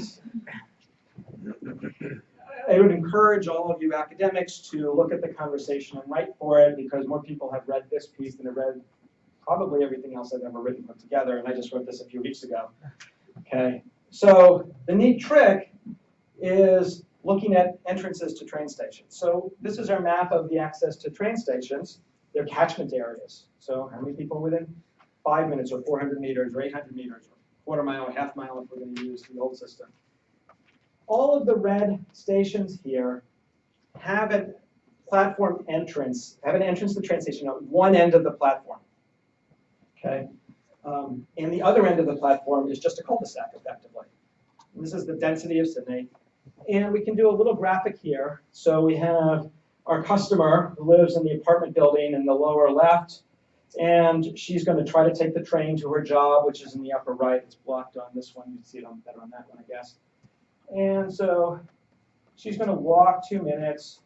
I would encourage all of you academics to look at The Conversation and write for it, because more people have read this piece than have read probably everything else I've ever written put together, and I just wrote this a few weeks ago. Okay, so the neat trick is looking at entrances to train stations. So this is our map of the access to train stations. They're catchment areas. So how many people within 5 minutes, or 400 meters, or 800 meters, or quarter mile, or half mile if we're going to use the old system. All of the red stations here have a platform entrance, have an entrance to the train station at one end of the platform. Okay, and the other end of the platform is just a cul-de-sac, effectively. And this is the density of Sydney. And we can do a little graphic here. So we have our customer who lives in the apartment building in the lower left, and she's going to try to take the train to her job, which is in the upper right. It's blocked on this one. You can see it better on that one, I guess. And so she's going to walk 2 minutes,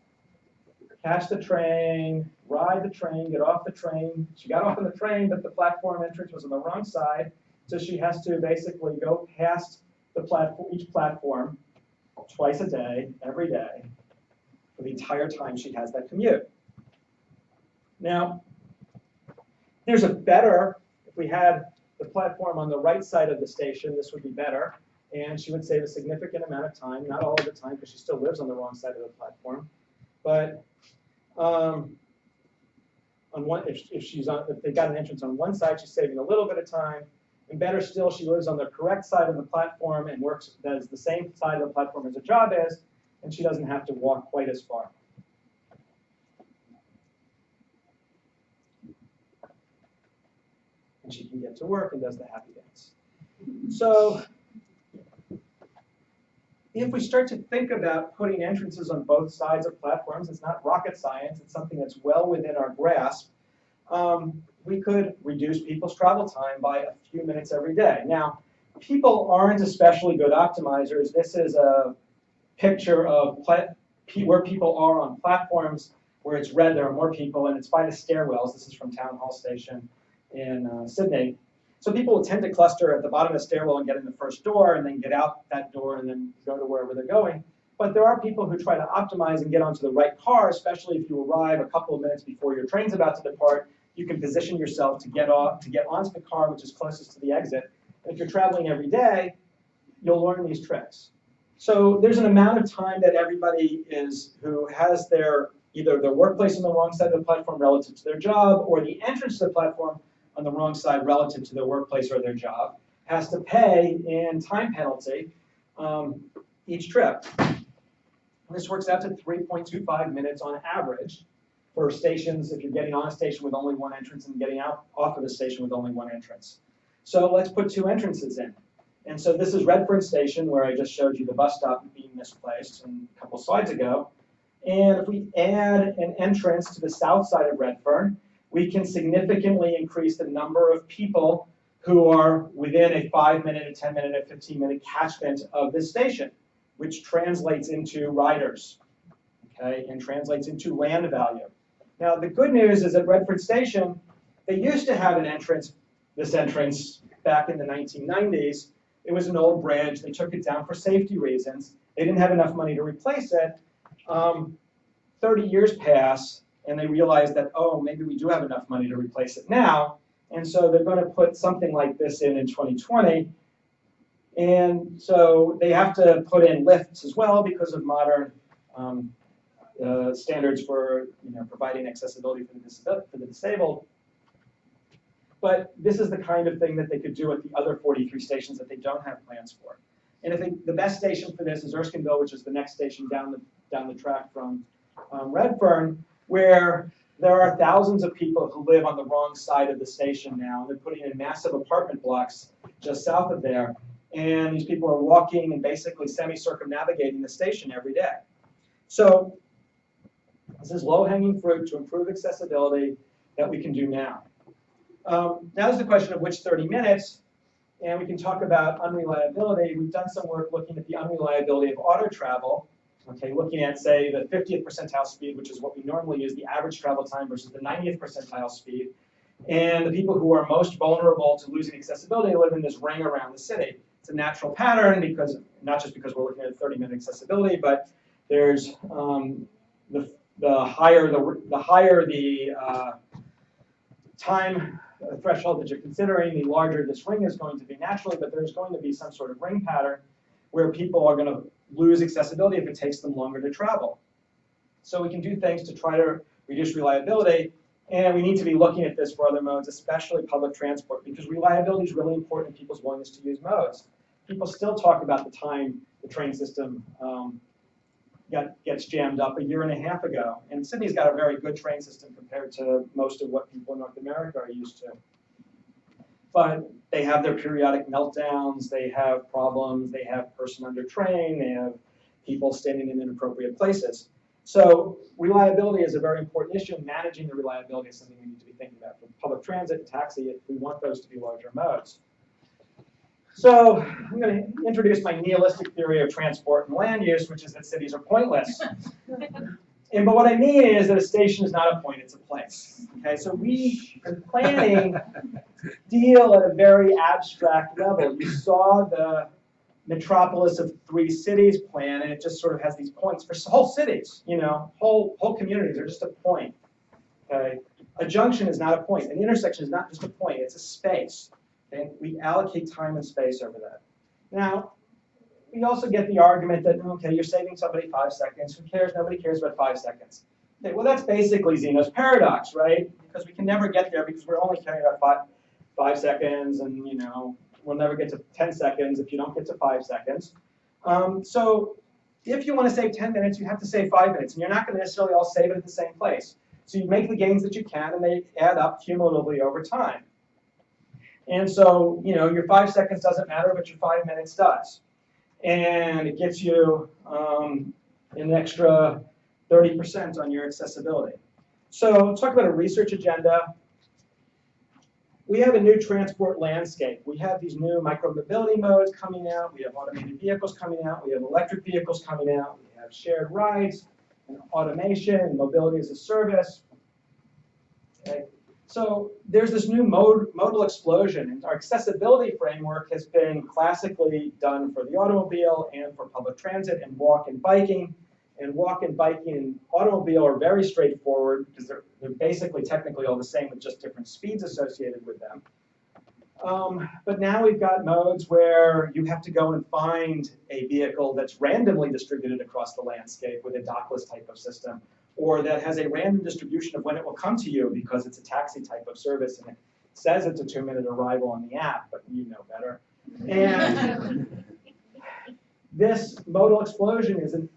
catch the train, ride the train, get off the train. She got off on the train, but the platform entrance was on the wrong side. So she has to basically go past the platform, each platform twice a day, every day, for the entire time she has that commute. Now, there's a better, if we had the platform on the right side of the station, this would be better. And she would save a significant amount of time, not all of the time, because she still lives on the wrong side of the platform. But if they got an entrance on one side, she's saving a little bit of time. And better still, she lives on the correct side of the platform and does the same side of the platform as her job is, and she doesn't have to walk quite as far. and she can get to work and does the happy dance. So if we start to think about putting entrances on both sides of platforms, it's not rocket science, it's something that's well within our grasp, we could reduce people's travel time by a few minutes every day. Now, people aren't especially good optimizers. This is a picture of where people are on platforms. Where it's red, there are more people, and it's by the stairwells. This is from Town Hall Station in Sydney. So people will tend to cluster at the bottom of the stairwell and get in the first door, and then get out that door and then go to wherever they're going. But there are people who try to optimize and get onto the right car, especially if you arrive a couple of minutes before your train's about to depart. You can position yourself to get onto the car which is closest to the exit. And if you're traveling every day, you'll learn these tricks. So there's an amount of time that everybody who has either their workplace on the wrong side of the platform relative to their job, or the entrance to the platform on the wrong side relative to their workplace or their job, has to pay in time penalty each trip. This works out to 3.25 minutes on average for stations if you're getting on a station with only one entrance and getting off of the station with only one entrance. So let's put two entrances in. And so this is Redfern Station, where I just showed you the bus stop being misplaced a couple slides ago. And if we add an entrance to the south side of Redfern, we can significantly increase the number of people who are within a 5-minute, a 10-minute, a 15-minute catchment of this station, which translates into riders, okay, and translates into land value. Now, the good news is at Redfern Station, they used to have this entrance back in the 1990s. It was an old bridge. They took it down for safety reasons. They didn't have enough money to replace it. 30 years pass, and they realize that, oh, maybe we do have enough money to replace it now. And so they're going to put something like this in 2020. And so they have to put in lifts as well because of modern standards for providing accessibility for the disabled. But this is the kind of thing that they could do at the other 43 stations that they don't have plans for. And I think the best station for this is Erskineville, which is the next station down the track from Redfern, where there are thousands of people who live on the wrong side of the station now. They're putting in massive apartment blocks just south of there. And these people are walking and basically semi-circumnavigating the station every day. So this is low-hanging fruit to improve accessibility that we can do now. Now is the question of which 30 minutes, and we can talk about unreliability. We've done some work looking at the unreliability of auto travel, okay, looking at, say, the 50th percentile speed, which is what we normally use, the average travel time versus the 90th percentile speed. And the people who are most vulnerable to losing accessibility live in this ring around the city. It's a natural pattern, because not just because we're looking at 30-minute accessibility, but there's the higher the time threshold that you're considering, the larger this ring is going to be naturally, but there's going to be some sort of ring pattern where people are going to lose accessibility if it takes them longer to travel. So we can do things to try to reduce reliability, and we need to be looking at this for other modes, especially public transport, because reliability is really important in people's willingness to use modes. People still talk about the time the train system gets jammed up a year and a half ago. And Sydney's got a very good train system compared to most of what people in North America are used to. But they have their periodic meltdowns, they have problems, they have person under train, they have people standing in inappropriate places. So reliability is a very important issue, and managing the reliability is something we need to be thinking about for public transit and taxi if we want those to be larger modes. So I'm going to introduce my nihilistic theory of transport and land use, which is that cities are pointless. But what I mean is that a station is not a point, it's a place. Okay, so we, in planning, deal at a very abstract level. You saw the metropolis of 3 cities plan, and it just sort of has these points for whole cities. Whole communities are just a point. Okay, a junction is not a point. An intersection is not just a point; it's a space. Okay, we allocate time and space over that. Now, we also get the argument that, okay, you're saving somebody 5 seconds. Who cares? Nobody cares about 5 seconds. Okay, well, that's basically Zeno's paradox, right? Because we can never get there because we're only caring about 5 seconds, and we'll never get to 10 seconds if you don't get to 5 seconds. So if you want to save 10 minutes, you have to save 5 minutes, and you're not going to necessarily all save it at the same place. So you make the gains that you can, and they add up cumulatively over time. And so, you know, your 5 seconds doesn't matter, but your 5 minutes does. And it gets you an extra 30% on your accessibility. So let's talk about a research agenda. We have a new transport landscape. We have these new micromobility modes coming out. We have automated vehicles coming out. We have electric vehicles coming out. We have shared rides and automation and mobility as a service. Okay. So there's this new modal explosion. And our accessibility framework has been classically done for the automobile and for public transit and walk and biking. And walk and biking and automobile are very straightforward because they're basically technically all the same with just different speeds associated with them. But now we've got modes where you have to go and find a vehicle that's randomly distributed across the landscape with a dockless type of system, or that has a random distribution of when it will come to you because it's a taxi type of service and it says it's a 2-minute arrival on the app, but you know better. And this modal explosion is an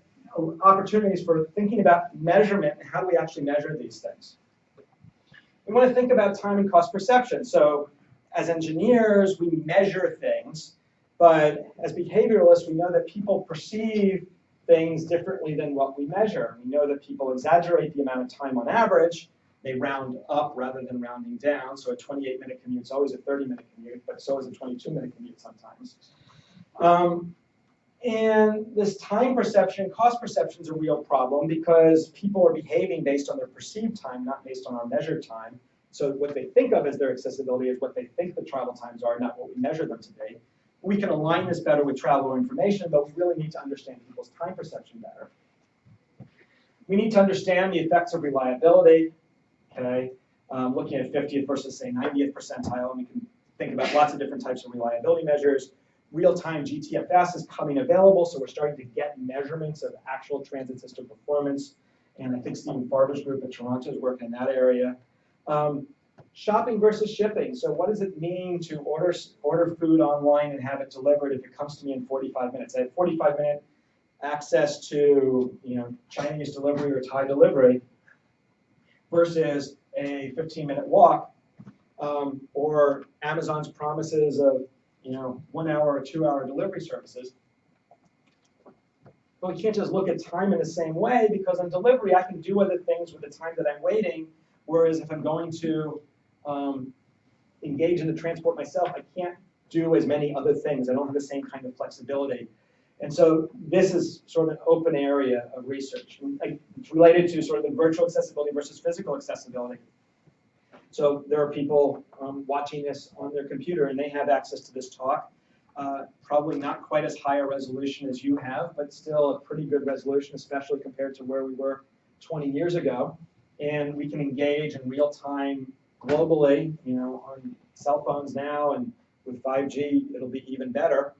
opportunities for thinking about measurement and how do we actually measure these things. We want to think about time and cost perception. So as engineers, we measure things, but as behavioralists, we know that people perceive things differently than what we measure. We know that people exaggerate the amount of time on average. They round up rather than rounding down. So a 28-minute commute is always a 30-minute commute, but so is a 22-minute commute sometimes. And this time perception, cost perception is a real problem because people are behaving based on their perceived time, not based on our measured time. So what they think of as their accessibility is what they think the travel times are, not what we measure them to be. We can align this better with travel information, but we really need to understand people's time perception better. We need to understand the effects of reliability, okay? Looking at 50th versus, say, 90th percentile, and we can think about lots of different types of reliability measures. Real-time GTFS is coming available, so we're starting to get measurements of actual transit system performance. And I think Stephen Farber's group at Toronto is working in that area. Shopping versus shipping. So what does it mean to order food online and have it delivered if it comes to me in 45 minutes? I have 45-minute access to, you know, Chinese delivery or Thai delivery versus a 15-minute walk, or Amazon's promises of, you know, 1 hour or 2 hour delivery services. But we can't just look at time in the same way because on delivery I can do other things with the time that I'm waiting, whereas if I'm going to engage in the transport myself, I can't do as many other things. I don't have the same kind of flexibility. And so this is sort of an open area of research. It's related to sort of the virtual accessibility versus physical accessibility. So there are people watching this on their computer, and they have access to this talk. Probably not quite as high a resolution as you have, but still a pretty good resolution, especially compared to where we were 20 years ago. And we can engage in real time globally, you know, on cell phones now, and with 5G, it'll be even better.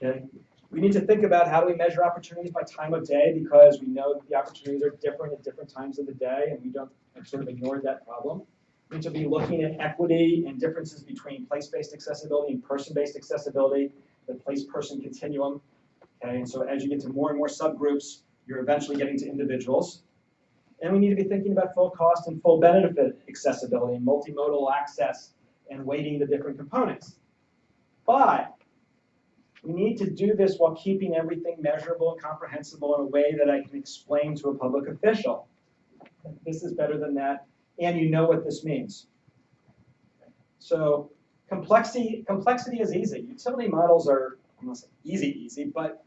Okay. We need to think about how do we measure opportunities by time of day, because we know that the opportunities are different at different times of the day, and we don't sort of ignore that problem. We need to be looking at equity and differences between place-based accessibility and person-based accessibility, the place-person continuum. Okay, and so as you get to more and more subgroups, you're eventually getting to individuals. And we need to be thinking about full cost and full benefit accessibility and multimodal access and weighting the different components. But we need to do this while keeping everything measurable and comprehensible in a way that I can explain to a public official. This is better than that, and you know what this means. So complexity is easy. Utility models are, I'm not saying easy, but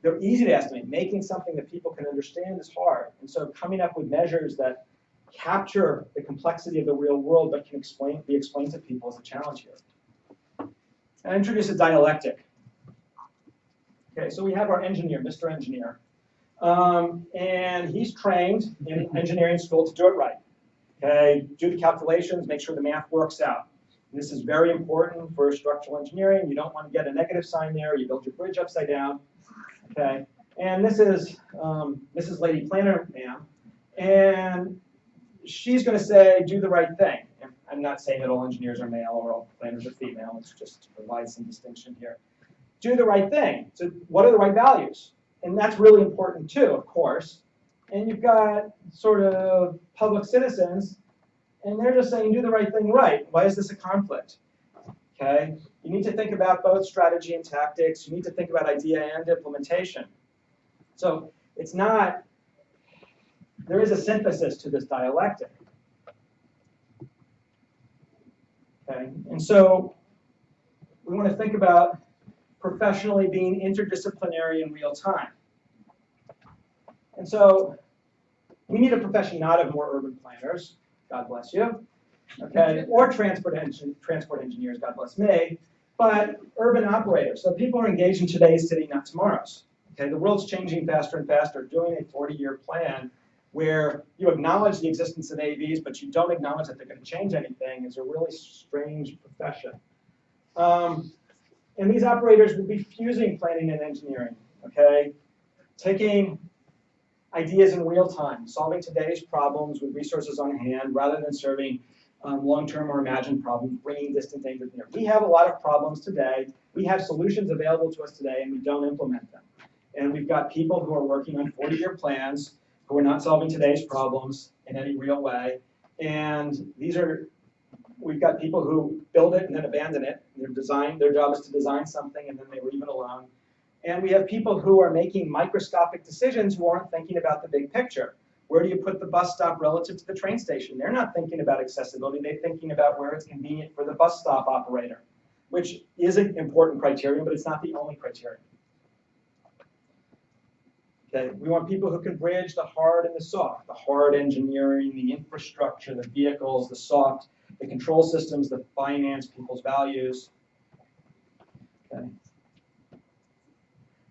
they're easy to estimate. Making something that people can understand is hard. And so coming up with measures that capture the complexity of the real world but can be explained to people is a challenge here. I introduce a dialectic. Okay, so we have our engineer, Mr. Engineer. And he's trained in engineering school to do it right. Okay, do the calculations, make sure the math works out. And this is very important for structural engineering. You don't want to get a negative sign there. You build your bridge upside down. Okay, and this is Lady Planner, ma'am. And she's going to say, do the right thing. And I'm not saying that all engineers are male or all planners are female. It's just to provide some distinction here. Do the right thing. So what are the right values? And that's really important too, of course. And you've got sort of public citizens, and they're just saying, do the right thing right. Why is this a conflict? Okay? You need to think about both strategy and tactics. You need to think about idea and implementation. So it's not, there is a synthesis to this dialectic. Okay? And so we want to think about professionally being interdisciplinary in real time. And so we need a profession not of more urban planners, God bless you, okay, or transport engineers, God bless me, but urban operators. So people are engaged in today's city, not tomorrow's. Okay, the world's changing faster and faster. Doing a 40-year plan where you acknowledge the existence of AVs, but you don't acknowledge that they're going to change anything is a really strange profession. And these operators will be fusing planning and engineering, okay? Taking ideas in real time, solving today's problems with resources on hand rather than serving long-term or imagined problems, bringing distant dangers near. We have a lot of problems today. We have solutions available to us today, and we don't implement them. And we've got people who are working on 40-year plans who are not solving today's problems in any real way. And we've got people who build it and then abandon it. Their job is to design something and then they leave it alone. And we have people who are making microscopic decisions who aren't thinking about the big picture. Where do you put the bus stop relative to the train station? They're not thinking about accessibility. They're thinking about where it's convenient for the bus stop operator, which is an important criterion, but it's not the only criterion. Okay, we want people who can bridge the hard and the soft, the hard engineering, the infrastructure, the vehicles, the soft, the control systems, the finance, people's values. Okay.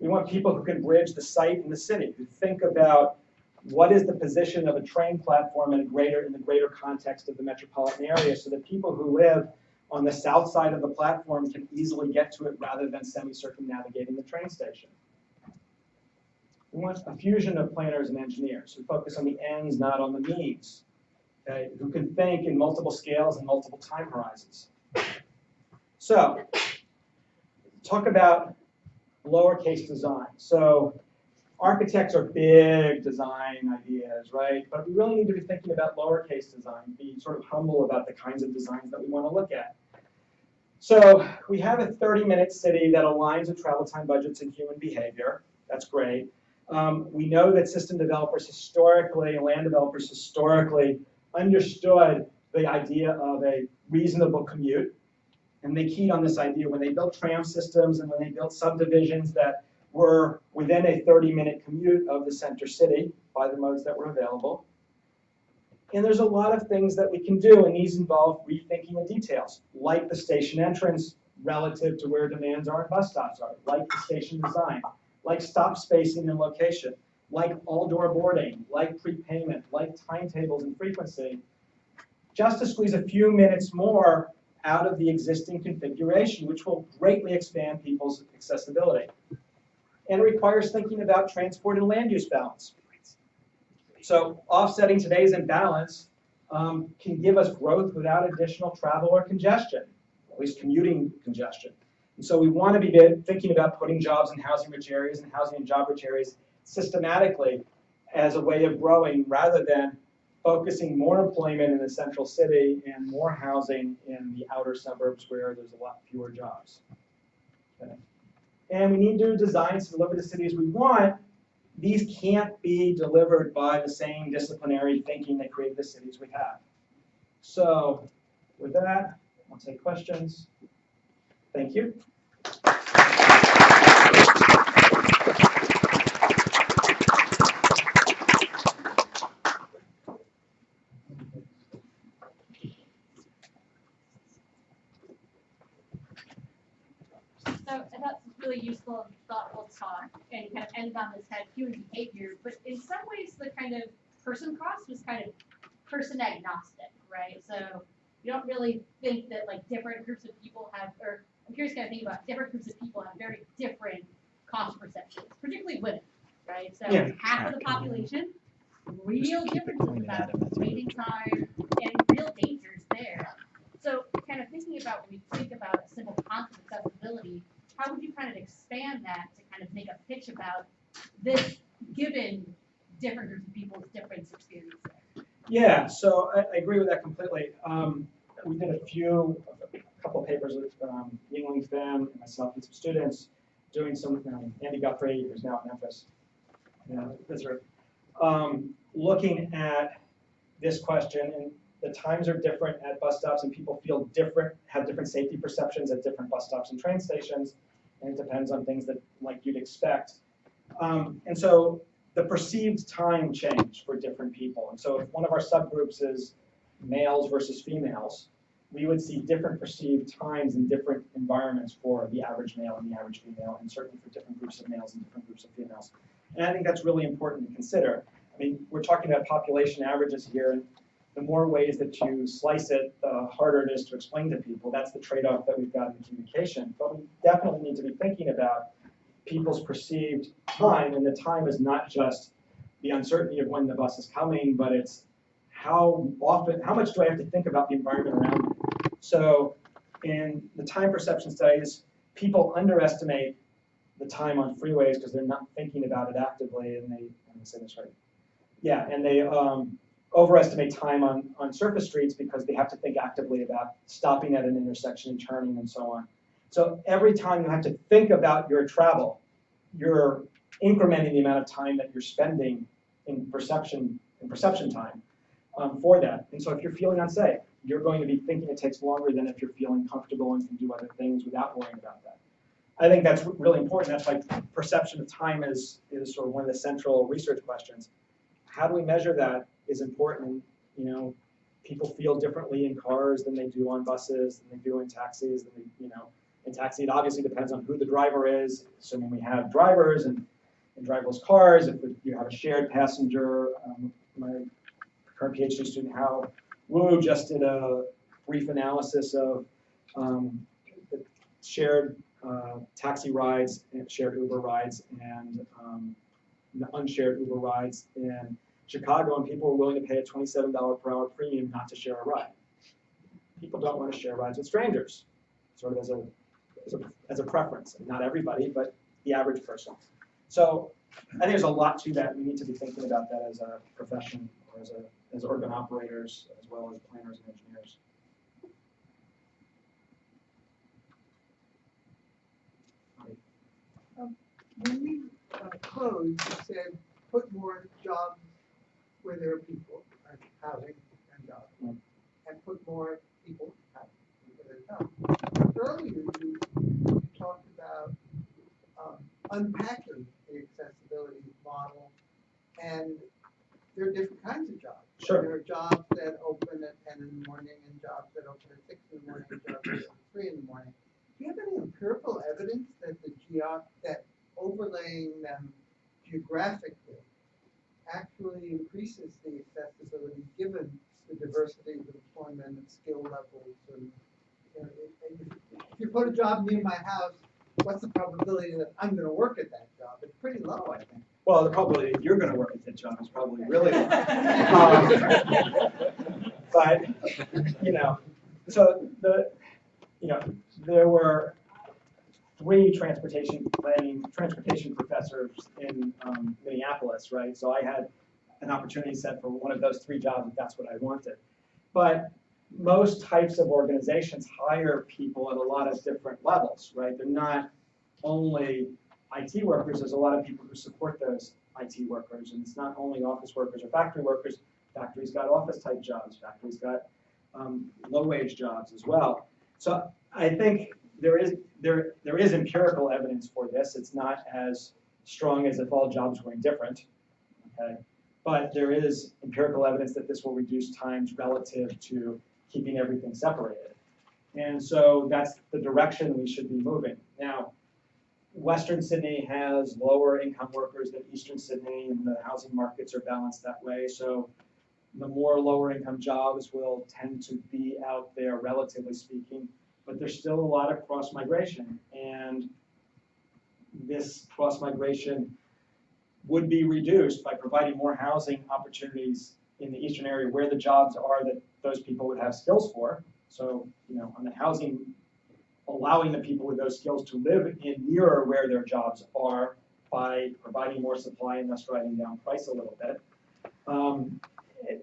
We want people who can bridge the site and the city, who think about what is the position of a train platform in the greater context of the metropolitan area so that people who live on the south side of the platform can easily get to it rather than semi-circumnavigating the train station. We want a fusion of planners and engineers who focus on the ends, not on the means, okay, who can think in multiple scales and multiple time horizons. So, talk about lowercase design. So, architects are big design ideas, right? But we really need to be thinking about lowercase design, be sort of humble about the kinds of designs that we want to look at. So, we have a 30-minute city that aligns with travel time budgets and human behavior. That's great. We know that system developers historically, and land developers historically, understood the idea of a reasonable commute. And they keyed on this idea when they built tram systems and when they built subdivisions that were within a 30-minute commute of the center city by the modes that were available. And there's a lot of things that we can do, and these involve rethinking the details, like the station entrance relative to where demands are and bus stops are, like the station design, like stop spacing and location, like all-door boarding, like prepayment, like timetables and frequency, just to squeeze a few minutes more out of the existing configuration, which will greatly expand people's accessibility. And it requires thinking about transport and land use balance. So offsetting today's imbalance can give us growth without additional travel or congestion, at least commuting congestion. And so we want to be thinking about putting jobs in housing-rich areas and housing and job-rich areas systematically as a way of growing rather than focusing more employment in the central city and more housing in the outer suburbs where there's a lot fewer jobs. Okay. And we need to design to deliver the cities we want. These can't be delivered by the same disciplinary thinking that created the cities we have. So with that, I'll take questions. Thank you. So I thought it was really useful and thoughtful talk, and you kind of ended on this head human behavior, but in some ways the kind of person cross was kind of person agnostic, right? So you don't really think that like different groups of people have, or I'm curious kind of think about different groups of people have very different cost perceptions, particularly women, right? So Yeah. half of the population, real differences about waiting time and real dangers there. So kind of thinking about when you think about a simple concept of accessibility, how would you kind of expand that to kind of make a pitch about this given different groups of people's different experiences? Yeah, so I agree with that completely. We did a few couple of papers with Yingling Pham and myself and some students doing some, Andy Guthrie, who's now at Memphis, visitor, looking at this question, and the times are different at bus stops, and people feel different, have different safety perceptions at different bus stops and train stations, and it depends on things that like you'd expect. And so the perceived time change for different people. And so if one of our subgroups is males versus females, we would see different perceived times in different environments for the average male and the average female, and certainly for different groups of males and different groups of females. And I think that's really important to consider. I mean, we're talking about population averages here, and the more ways that you slice it, the harder it is to explain to people. That's the trade-off that we've got in communication. But we definitely need to be thinking about people's perceived time, and the time is not just the uncertainty of when the bus is coming, but it's how much do I have to think about the environment around me? So in the time perception studies, people underestimate the time on freeways because they're not thinking about it actively, and I'm gonna say this right. Yeah, and they overestimate time on surface streets because they have to think actively about stopping at an intersection and turning and so on. So every time you have to think about your travel, you're incrementing the amount of time that you're spending in perception time for that. And so if you're feeling unsafe, you're going to be thinking it takes longer than if you're feeling comfortable and can do other things without worrying about that. I think that's really important. That's why perception of time is sort of one of the central research questions. How do we measure that is important. You know, people feel differently in cars than they do on buses, than they do in taxis. In taxi, it obviously depends on who the driver is. So when we have drivers and driverless cars, if you have a shared passenger, my current PhD student, Hao Wu, just did a brief analysis of the shared taxi rides, and shared Uber rides, and the unshared Uber rides in Chicago, and people were willing to pay a $27 per hour premium not to share a ride. People don't want to share rides with strangers, sort of as a preference. Not everybody, but the average person. So I think there's a lot to that. We need to be thinking about that as a profession, or as urban operators, as well as planners and engineers. When we closed, you said put more jobs where there are people, like housing and jobs, and put more people where there are jobs. Earlier, you talked about unpacking the accessibility model, and there are different kinds of jobs. Sure. There are jobs that open at 10 in the morning, and jobs that open at 6 in the morning, and jobs that open at 3 in the morning. Do you have any empirical evidence that that overlaying them geographically actually increases the accessibility given the diversity of employment and skill levels? And if you put a job near my house, what's the probability that I'm going to work at that job? It's pretty low, I think. Well, the probability that you're going to work at that job is probably really low. But so there were 3 transportation professors in Minneapolis, right? So I had an opportunity set for one of those 3 jobs if that's what I wanted. But most types of organizations hire people at a lot of different levels, right? They're not only IT workers. There's a lot of people who support those IT workers, and it's not only office workers or factory workers. Factories got office type jobs. Factories got low wage jobs as well. So I think there is empirical evidence for this. It's not as strong as if all jobs were indifferent, okay? But there is empirical evidence that this will reduce times relative to keeping everything separated. And so that's the direction we should be moving. Now, Western Sydney has lower income workers than Eastern Sydney, and the housing markets are balanced that way. So the more lower income jobs will tend to be out there, relatively speaking, but there's still a lot of cross-migration. And this cross-migration would be reduced by providing more housing opportunities in the eastern area where the jobs are that those people would have skills for. So, on the housing, allowing the people with those skills to live in nearer where their jobs are by providing more supply and thus driving down price a little bit.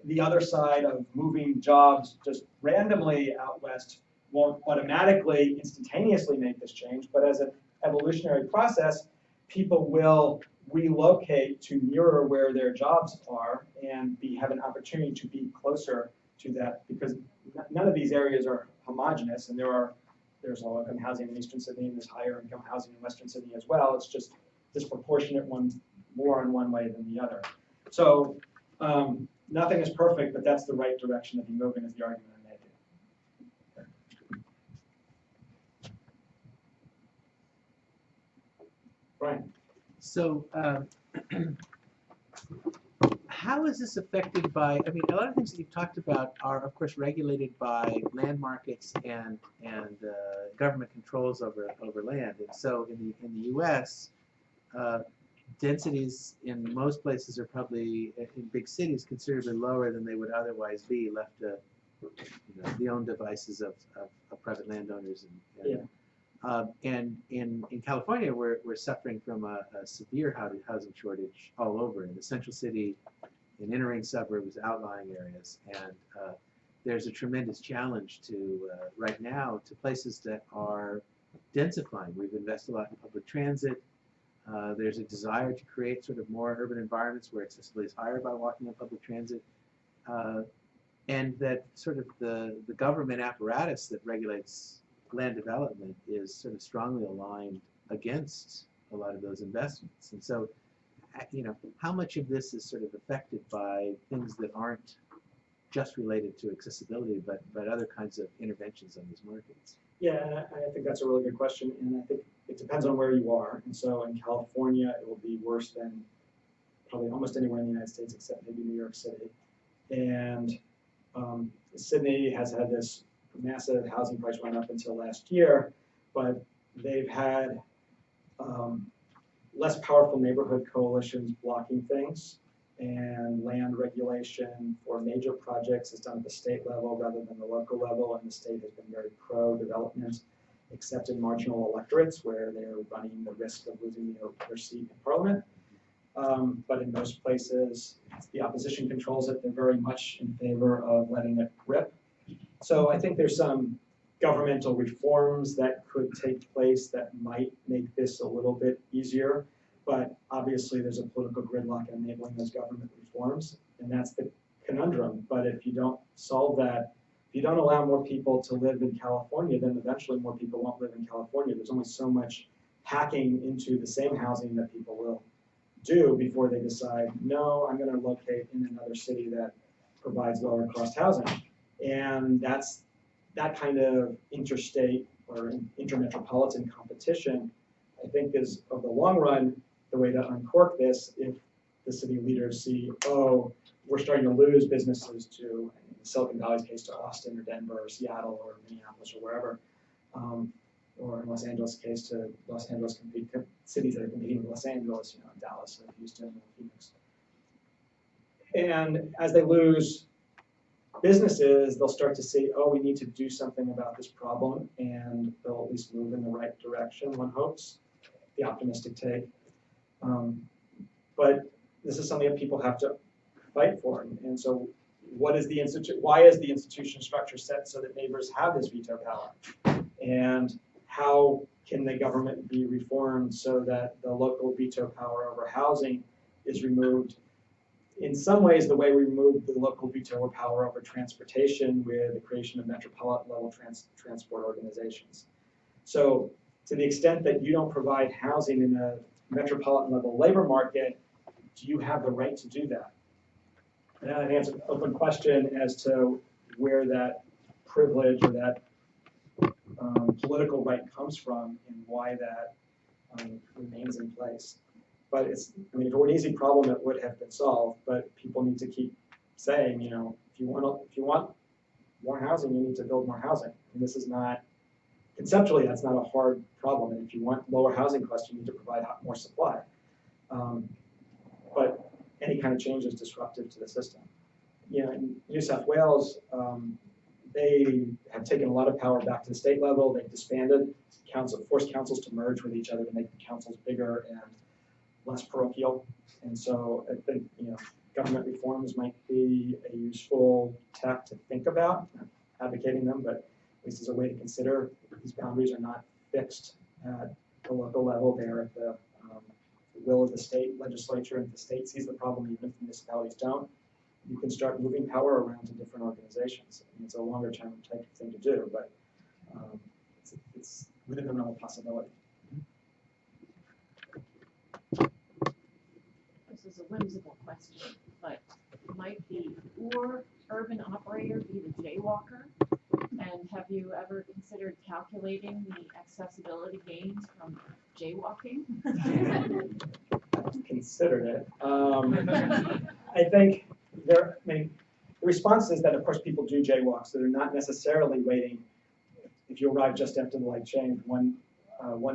The other side of moving jobs just randomly out west won't automatically, instantaneously make this change, but as an evolutionary process, people will relocate to nearer where their jobs are and have an opportunity to be closer to that, because none of these areas are homogeneous, and there's low-income housing in Eastern Sydney and there's higher-income housing in Western Sydney as well. It's just disproportionate, more in one way than the other. So nothing is perfect, but that's the right direction to be moving, is the argument I'm making. Brian. So how is this affected by, I mean, a lot of things that you've talked about are, of course, regulated by land markets and government controls over land. And so in the U.S., densities in most places are probably, in big cities, considerably lower than they would otherwise be left to the own devices of private landowners. And in California, we're suffering from a severe housing shortage all over, in the central city, in inner ring suburbs, outlying areas. And there's a tremendous challenge to, right now, to places that are densifying. We've invested a lot in public transit. There's a desire to create sort of more urban environments where accessibility is higher by walking on public transit. And that sort of the government apparatus that regulates land development is sort of strongly aligned against a lot of those investments. And so, how much of this is sort of affected by things that aren't just related to accessibility, but other kinds of interventions on these markets? Yeah, and I think that's a really good question, and I think it depends on where you are. And so in California, it will be worse than probably almost anywhere in the United States except maybe New York City. And Sydney has had this massive housing price run up until last year, but they've had less powerful neighborhood coalitions blocking things, and land regulation for major projects is done at the state level rather than the local level, and the state has been very pro-development, except in marginal electorates where they're running the risk of losing their seat in parliament. But in most places, the opposition controls it. They're very much in favor of letting it rip. So I think there's some governmental reforms that could take place that might make this a little bit easier. But obviously, there's a political gridlock enabling those government reforms, and that's the conundrum. But if you don't solve that, if you don't allow more people to live in California, then eventually more people won't live in California. There's only so much hacking into the same housing that people will do before they decide, no, I'm going to locate in another city that provides lower cost housing. And that's that kind of interstate or intermetropolitan competition, I think, is, of the long run, the way to uncork this. If the city leaders see, oh, we're starting to lose businesses to, in Silicon Valley's case, to Austin or Denver or Seattle or Minneapolis or wherever, or in Los Angeles' case, to Los Angeles cities that are competing with Los Angeles, Dallas or Houston or Phoenix. And as they lose businesses, they'll start to see, oh, we need to do something about this problem, and they'll at least move in the right direction, one hopes, the optimistic take. But this is something that people have to fight for. And so why is the institution structure set so that neighbors have this veto power? And how can the government be reformed so that the local veto power over housing is removed? In some ways, the way we removed the local veto power over transportation with the creation of metropolitan level transport organizations. So to the extent that you don't provide housing in a metropolitan level labor market, do you have the right to do that? And I think it's an open question as to where that privilege or that political right comes from and why that remains in place. But if it were an easy problem, it would have been solved. But people need to keep saying, if you want more housing, you need to build more housing. And this is not, conceptually, that's not a hard problem. And if you want lower housing costs, you need to provide more supply. But any kind of change is disruptive to the system. In New South Wales, they have taken a lot of power back to the state level. They've disbanded forced councils to merge with each other to make the councils bigger and less parochial. And so I think government reforms might be a useful tack to think about. I'm not advocating them, but least as a way to consider. These boundaries are not fixed at the local level. They're at the will of the state legislature. And if the state sees the problem, even if municipalities don't, you can start moving power around to different organizations. I mean, it's a longer term type of thing to do, but it's within the realm of possibility. This is a whimsical question, but might the urban operator be the jaywalker? And have you ever considered calculating the accessibility gains from jaywalking? I've considered it. I think the response is that, of course, people do jaywalk, so they're not necessarily waiting. If you arrive just after the light change, 1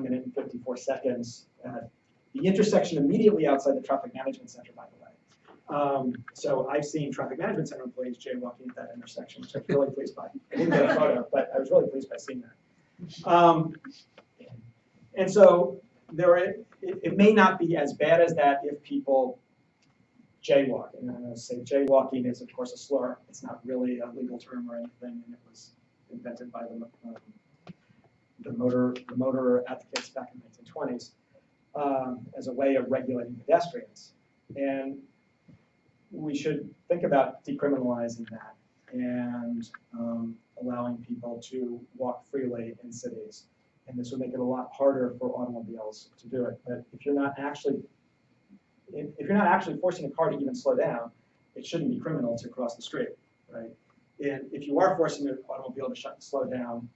minute and 54 seconds at the intersection immediately outside the traffic management center, by the way. So I've seen traffic management center employees jaywalking at that intersection, which I'm really pleased by. I didn't get a photo, but I was really pleased by seeing that. And so it may not be as bad as that if people jaywalk. And I'm going to say jaywalking is, of course, a slur. It's not really a legal term or anything, and it was invented by the motor advocates back in the 1920s as a way of regulating pedestrians. And we should think about decriminalizing that and allowing people to walk freely in cities. And this would make it a lot harder for automobiles to do it. But if you're not actually forcing a car to even slow down, it shouldn't be criminal to cross the street, right? And if you are forcing an automobile to slow down,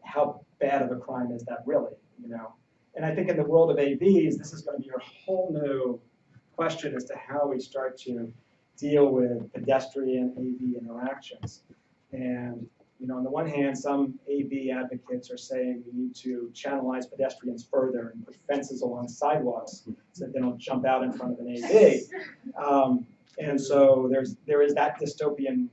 how bad of a crime is that really, you know? And I think in the world of AVs, this is going to be a whole new question as to how we start to deal with pedestrian AV interactions. And you know, on the one hand, some AV advocates are saying we need to channelize pedestrians further and put fences along sidewalks so that they don't jump out in front of an AV. And so there is that dystopian,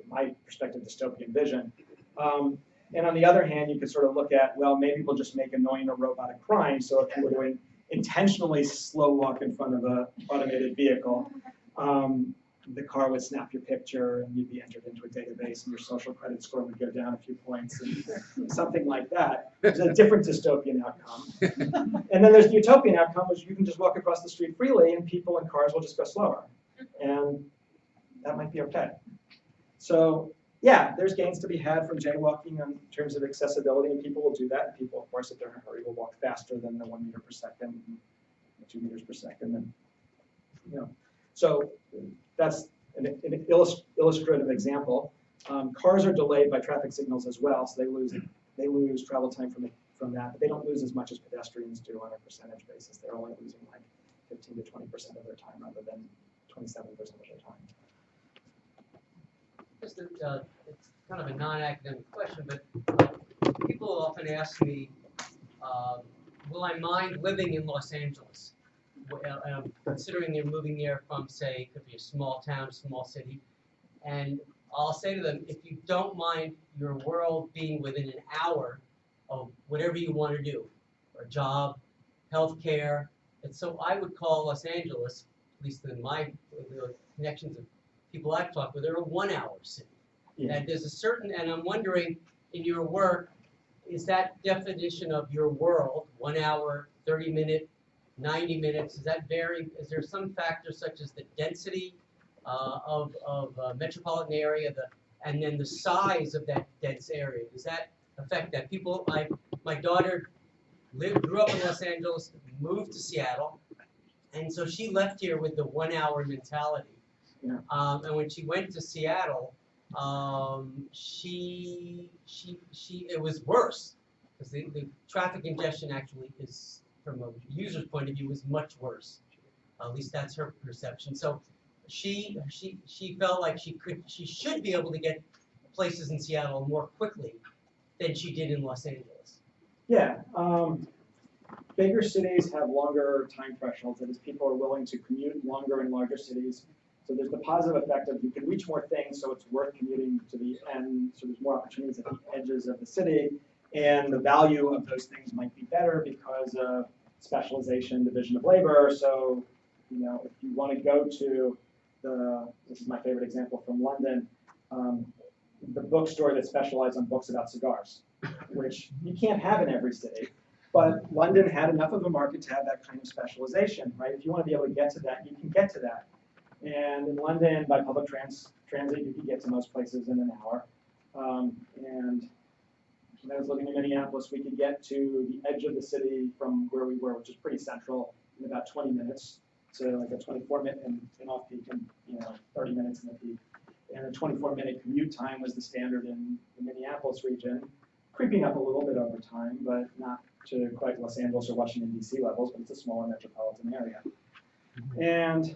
my perspective, dystopian vision. And on the other hand, you could sort of look at, well, maybe we'll just make annoying a robotic crime. So if you were to intentionally slow walk in front of an automated vehicle, the car would snap your picture and you'd be entered into a database and your social credit score would go down a few points and something like that. There's a different dystopian outcome. And then there's the utopian outcome, which you can just walk across the street freely and people and cars will just go slower. And that might be okay. So yeah, there's gains to be had from jaywalking in terms of accessibility, and people will do that. And people, of course, if they're in a hurry, will walk faster than the 1 meter per second, 2 meters per second, and you know. So that's an illustrative example. Cars are delayed by traffic signals as well, so they lose travel time from that, but they don't lose as much as pedestrians do on a percentage basis. They're only losing like 15 to 20% of their time rather than 27% of their time. Just it's kind of a non-academic question, but people often ask me, will I mind living in Los Angeles? Considering they're moving there from, say, it could be a small town, small city. And I'll say to them, if you don't mind your world being within an hour of whatever you want to do, or a job, healthcare, and so I would call Los Angeles, at least in my connections of people I've talked with, they're a 1 hour city. Yeah. And there's a certain, and I'm wondering, in your work, is that definition of your world, 1 hour, 30 minute, 90 minutes, does that vary? Is there some factor such as the density of a metropolitan area, and then the size of that dense area? Does that affect that? My daughter grew up in Los Angeles, moved to Seattle, and so she left here with the 1 hour mentality. Yeah. And when she went to Seattle, it was worse because the traffic congestion actually is, from a user's point of view, is much worse. At least that's her perception. So she felt like she should be able to get places in Seattle more quickly than she did in Los Angeles. Yeah. Bigger cities have longer time thresholds. That is, people are willing to commute longer in larger cities. So there's the positive effect of you can reach more things, so it's worth commuting to the end. So there's more opportunities at the edges of the city, and the value of those things might be better because of specialization, division of labor. So, you know, if you want to go to this is my favorite example from London, the bookstore that specialized on books about cigars, which you can't have in every city. But London had enough of a market to have that kind of specialization, right? If you want to be able to get to that, you can get to that. And in London, by public transit, you can get to most places in an hour. And when I was living in Minneapolis, we could get to the edge of the city from where we were, which is pretty central, in about 20 minutes. So like a 24-minute in off-peak and 30 minutes in the peak. And a 24-minute commute time was the standard in the Minneapolis region, creeping up a little bit over time, but not to quite Los Angeles or Washington, D.C. levels, but it's a smaller metropolitan area. And,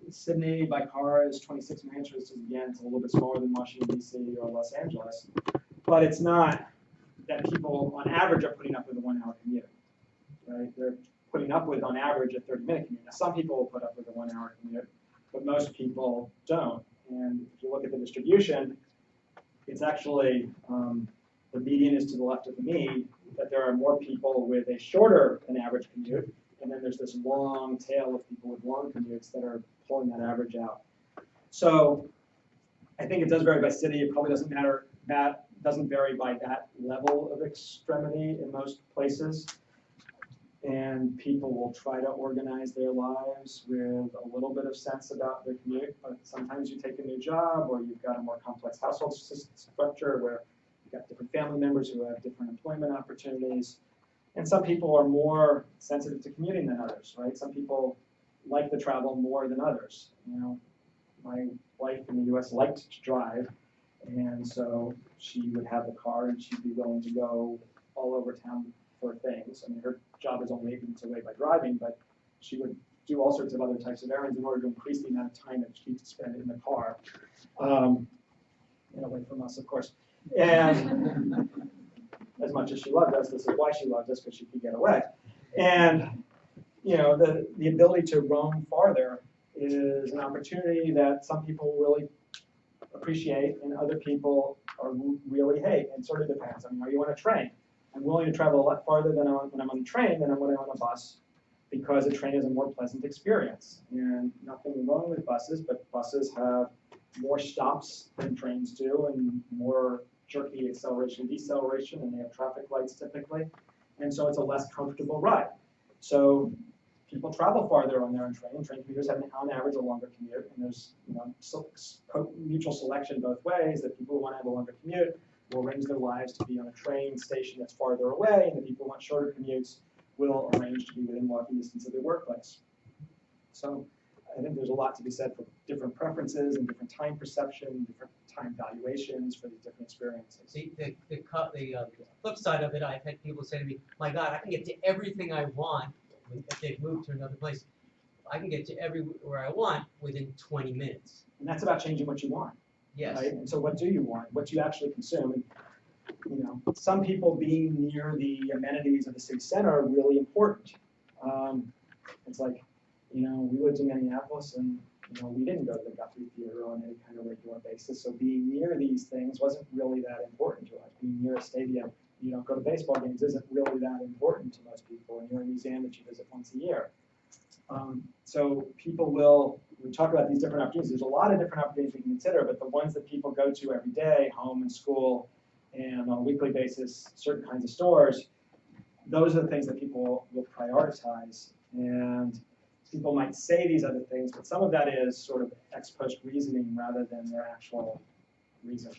Sydney by car is 26 minutes, which is, again, it's a little bit smaller than Washington, D.C. or Los Angeles. But it's not that people, on average, are putting up with a 1-hour commute, right? They're putting up with, on average, a 30-minute commute. Now, some people will put up with a 1-hour commute, but most people don't. And if you look at the distribution, it's actually, the median is to the left of the mean, that there are more people with a shorter than average commute, and then there's this long tail of people with long commutes that are pulling that average out. So I think it does vary by city. It probably doesn't matter, that doesn't vary by that level of extremity in most places. And people will try to organize their lives with a little bit of sense about their commute, but sometimes you take a new job or you've got a more complex household structure where you've got different family members who have different employment opportunities. And some people are more sensitive to commuting than others, right? Some people like the travel more than others. My wife in the US liked to drive, and so she would have the car and she'd be willing to go all over town for things. I mean, her job is only 8 minutes away by driving, but she would do all sorts of other types of errands in order to increase the amount of time that she could spend in the car. Away from us, of course. And as much as she loved us, this is why she loved us, because she could get away. And the ability to roam farther is an opportunity that some people really appreciate and other people are really hate. And sort of depends. I mean, are you on a train? I'm willing to travel a lot farther when I'm on a train than when I'm on a bus, because a train is a more pleasant experience. And nothing wrong with buses, but buses have more stops than trains do and more jerky acceleration and deceleration, and they have traffic lights typically. And so it's a less comfortable ride. So people travel farther on their own train. Train commuters have, on average, a longer commute. And there's mutual selection both ways, that people who want to have a longer commute will arrange their lives to be on a train station that's farther away, and the people who want shorter commutes will arrange to be within walking distance of their workplace. So I think there's a lot to be said for different preferences and different time perception, different time valuations for these different experiences. See, the flip side of it, I've had people say to me, my God, I can get to everything I want if they've moved to another place. I can get to everywhere I want within 20 minutes. And that's about changing what you want. Yes. Right? And so what do you want? What do you actually consume? And, some people being near the amenities of the city center are really important. It's like, we lived in Minneapolis and, we didn't go to the Guthrie Theater on any kind of regular basis. So being near these things wasn't really that important to us. Being near a stadium, you don't go to baseball games, isn't really that important to most people. And you're in a museum that you visit once a year. So people will, we talk about these different opportunities. There's a lot of different opportunities we can consider, but the ones that people go to every day, home and school, and on a weekly basis, certain kinds of stores, those are the things that people will prioritize. And people might say these other things, but some of that is sort of ex post reasoning rather than their actual reason.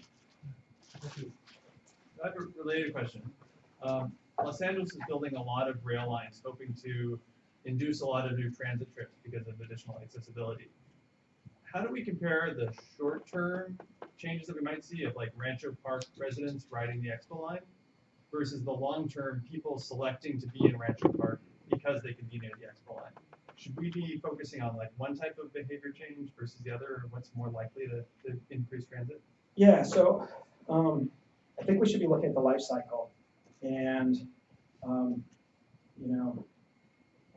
I have a related question. Los Angeles is building a lot of rail lines, hoping to induce a lot of new transit trips because of additional accessibility. How do we compare the short-term changes that we might see of like Rancho Park residents riding the Expo line versus the long-term people selecting to be in Rancho Park because they can be near the Expo line? Should we be focusing on like one type of behavior change versus the other, or what's more likely to increase transit? Yeah, so I think we should be looking at the life cycle. And,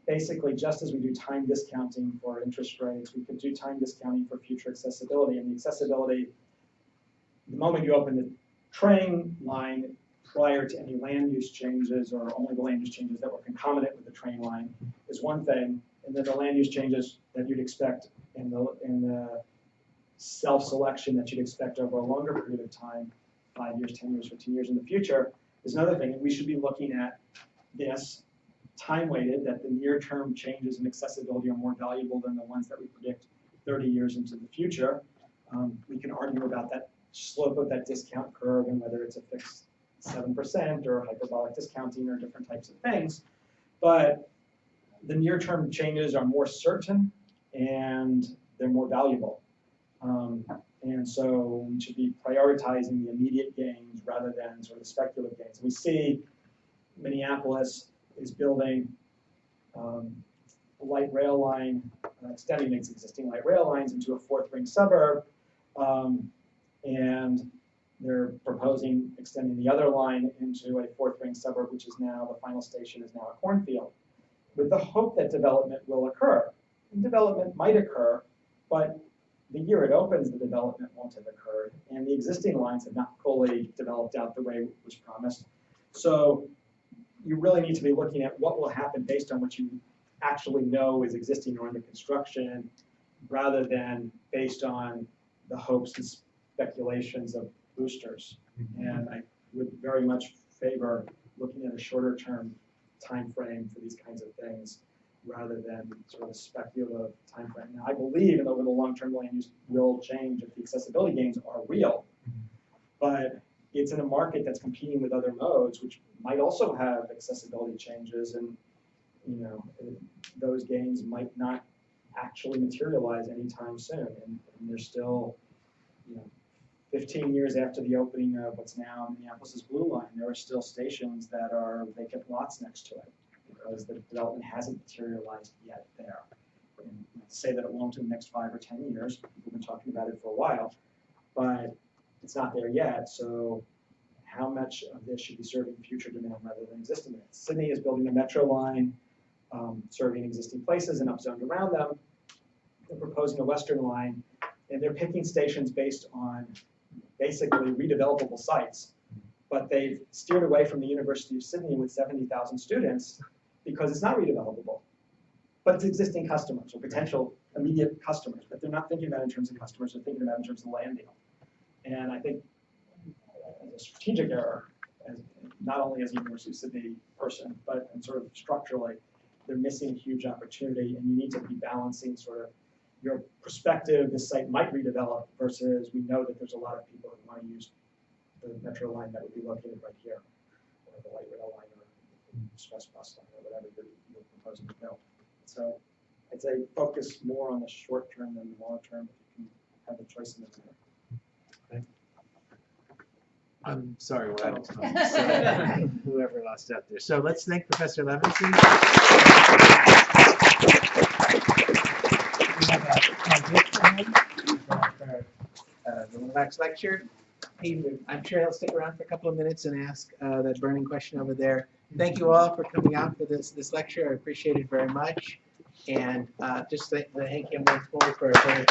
basically, just as we do time discounting for interest rates, we could do time discounting for future accessibility. And the accessibility, the moment you open the train line prior to any land use changes, or only the land use changes that were concomitant with the train line, is one thing. And then the land use changes that you'd expect in the self-selection that you'd expect over a longer period of time, 5 years, 10 years, 15 years in the future, is another thing. And we should be looking at this time-weighted, that the near-term changes in accessibility are more valuable than the ones that we predict 30 years into the future. We can argue about that slope of that discount curve and whether it's a fixed 7% or hyperbolic discounting or different types of things. But the near-term changes are more certain and they're more valuable. And so we should be prioritizing the immediate gains rather than sort of speculative gains. We see Minneapolis is building a light rail line, extending its existing light rail lines into a fourth ring suburb. And they're proposing extending the other line into a fourth ring suburb, which is now, the final station is now a cornfield, with the hope that development will occur. And development might occur, but the year it opens, the development won't have occurred. And the existing lines have not fully developed out the way it was promised. So you really need to be looking at what will happen based on what you actually know is existing or under construction, rather than based on the hopes and speculations of boosters. And I would very much favor looking at a shorter term time frame for these kinds of things, rather than sort of a speculative time frame. Now, I believe that over the long term, land use will change if the accessibility gains are real, but it's in a market that's competing with other modes, which might also have accessibility changes, and those gains might not actually materialize anytime soon. And they're still, 15 years after the opening of what's now Minneapolis's Blue Line, there are still stations that are vacant lots next to it because the development hasn't materialized yet there. And to say that it won't in the next 5 or 10 years, we've been talking about it for a while, but it's not there yet. So how much of this should be serving future demand rather than existing demand? Sydney is building a metro line, serving existing places and upzoned around them. They're proposing a western line, and they're picking stations based on basically redevelopable sites. But they've steered away from the University of Sydney with 70,000 students because it's not redevelopable. But it's existing customers or potential immediate customers. But they're not thinking about it in terms of customers, they're thinking about it in terms of land deal. And I think a strategic error, not only as a University of Sydney person, but sort of structurally, they're missing a huge opportunity, and you need to be balancing sort of your perspective, this site might redevelop, versus we know that there's a lot of people who want to use the metro line that would be located right here, or the light rail line, or the express bus line, or whatever you're proposing to build. So I'd say focus more on the short term than the long term if you can have a choice in the matter. I'm sorry, we're out of time. So, whoever lost out there. So let's thank Professor Levinson. We have a gift for him for the Wachs lecture. I'm sure he'll stick around for a couple of minutes and ask that burning question over there. Thank you all for coming out for this lecture. I appreciate it very much. And just thank him once more for a very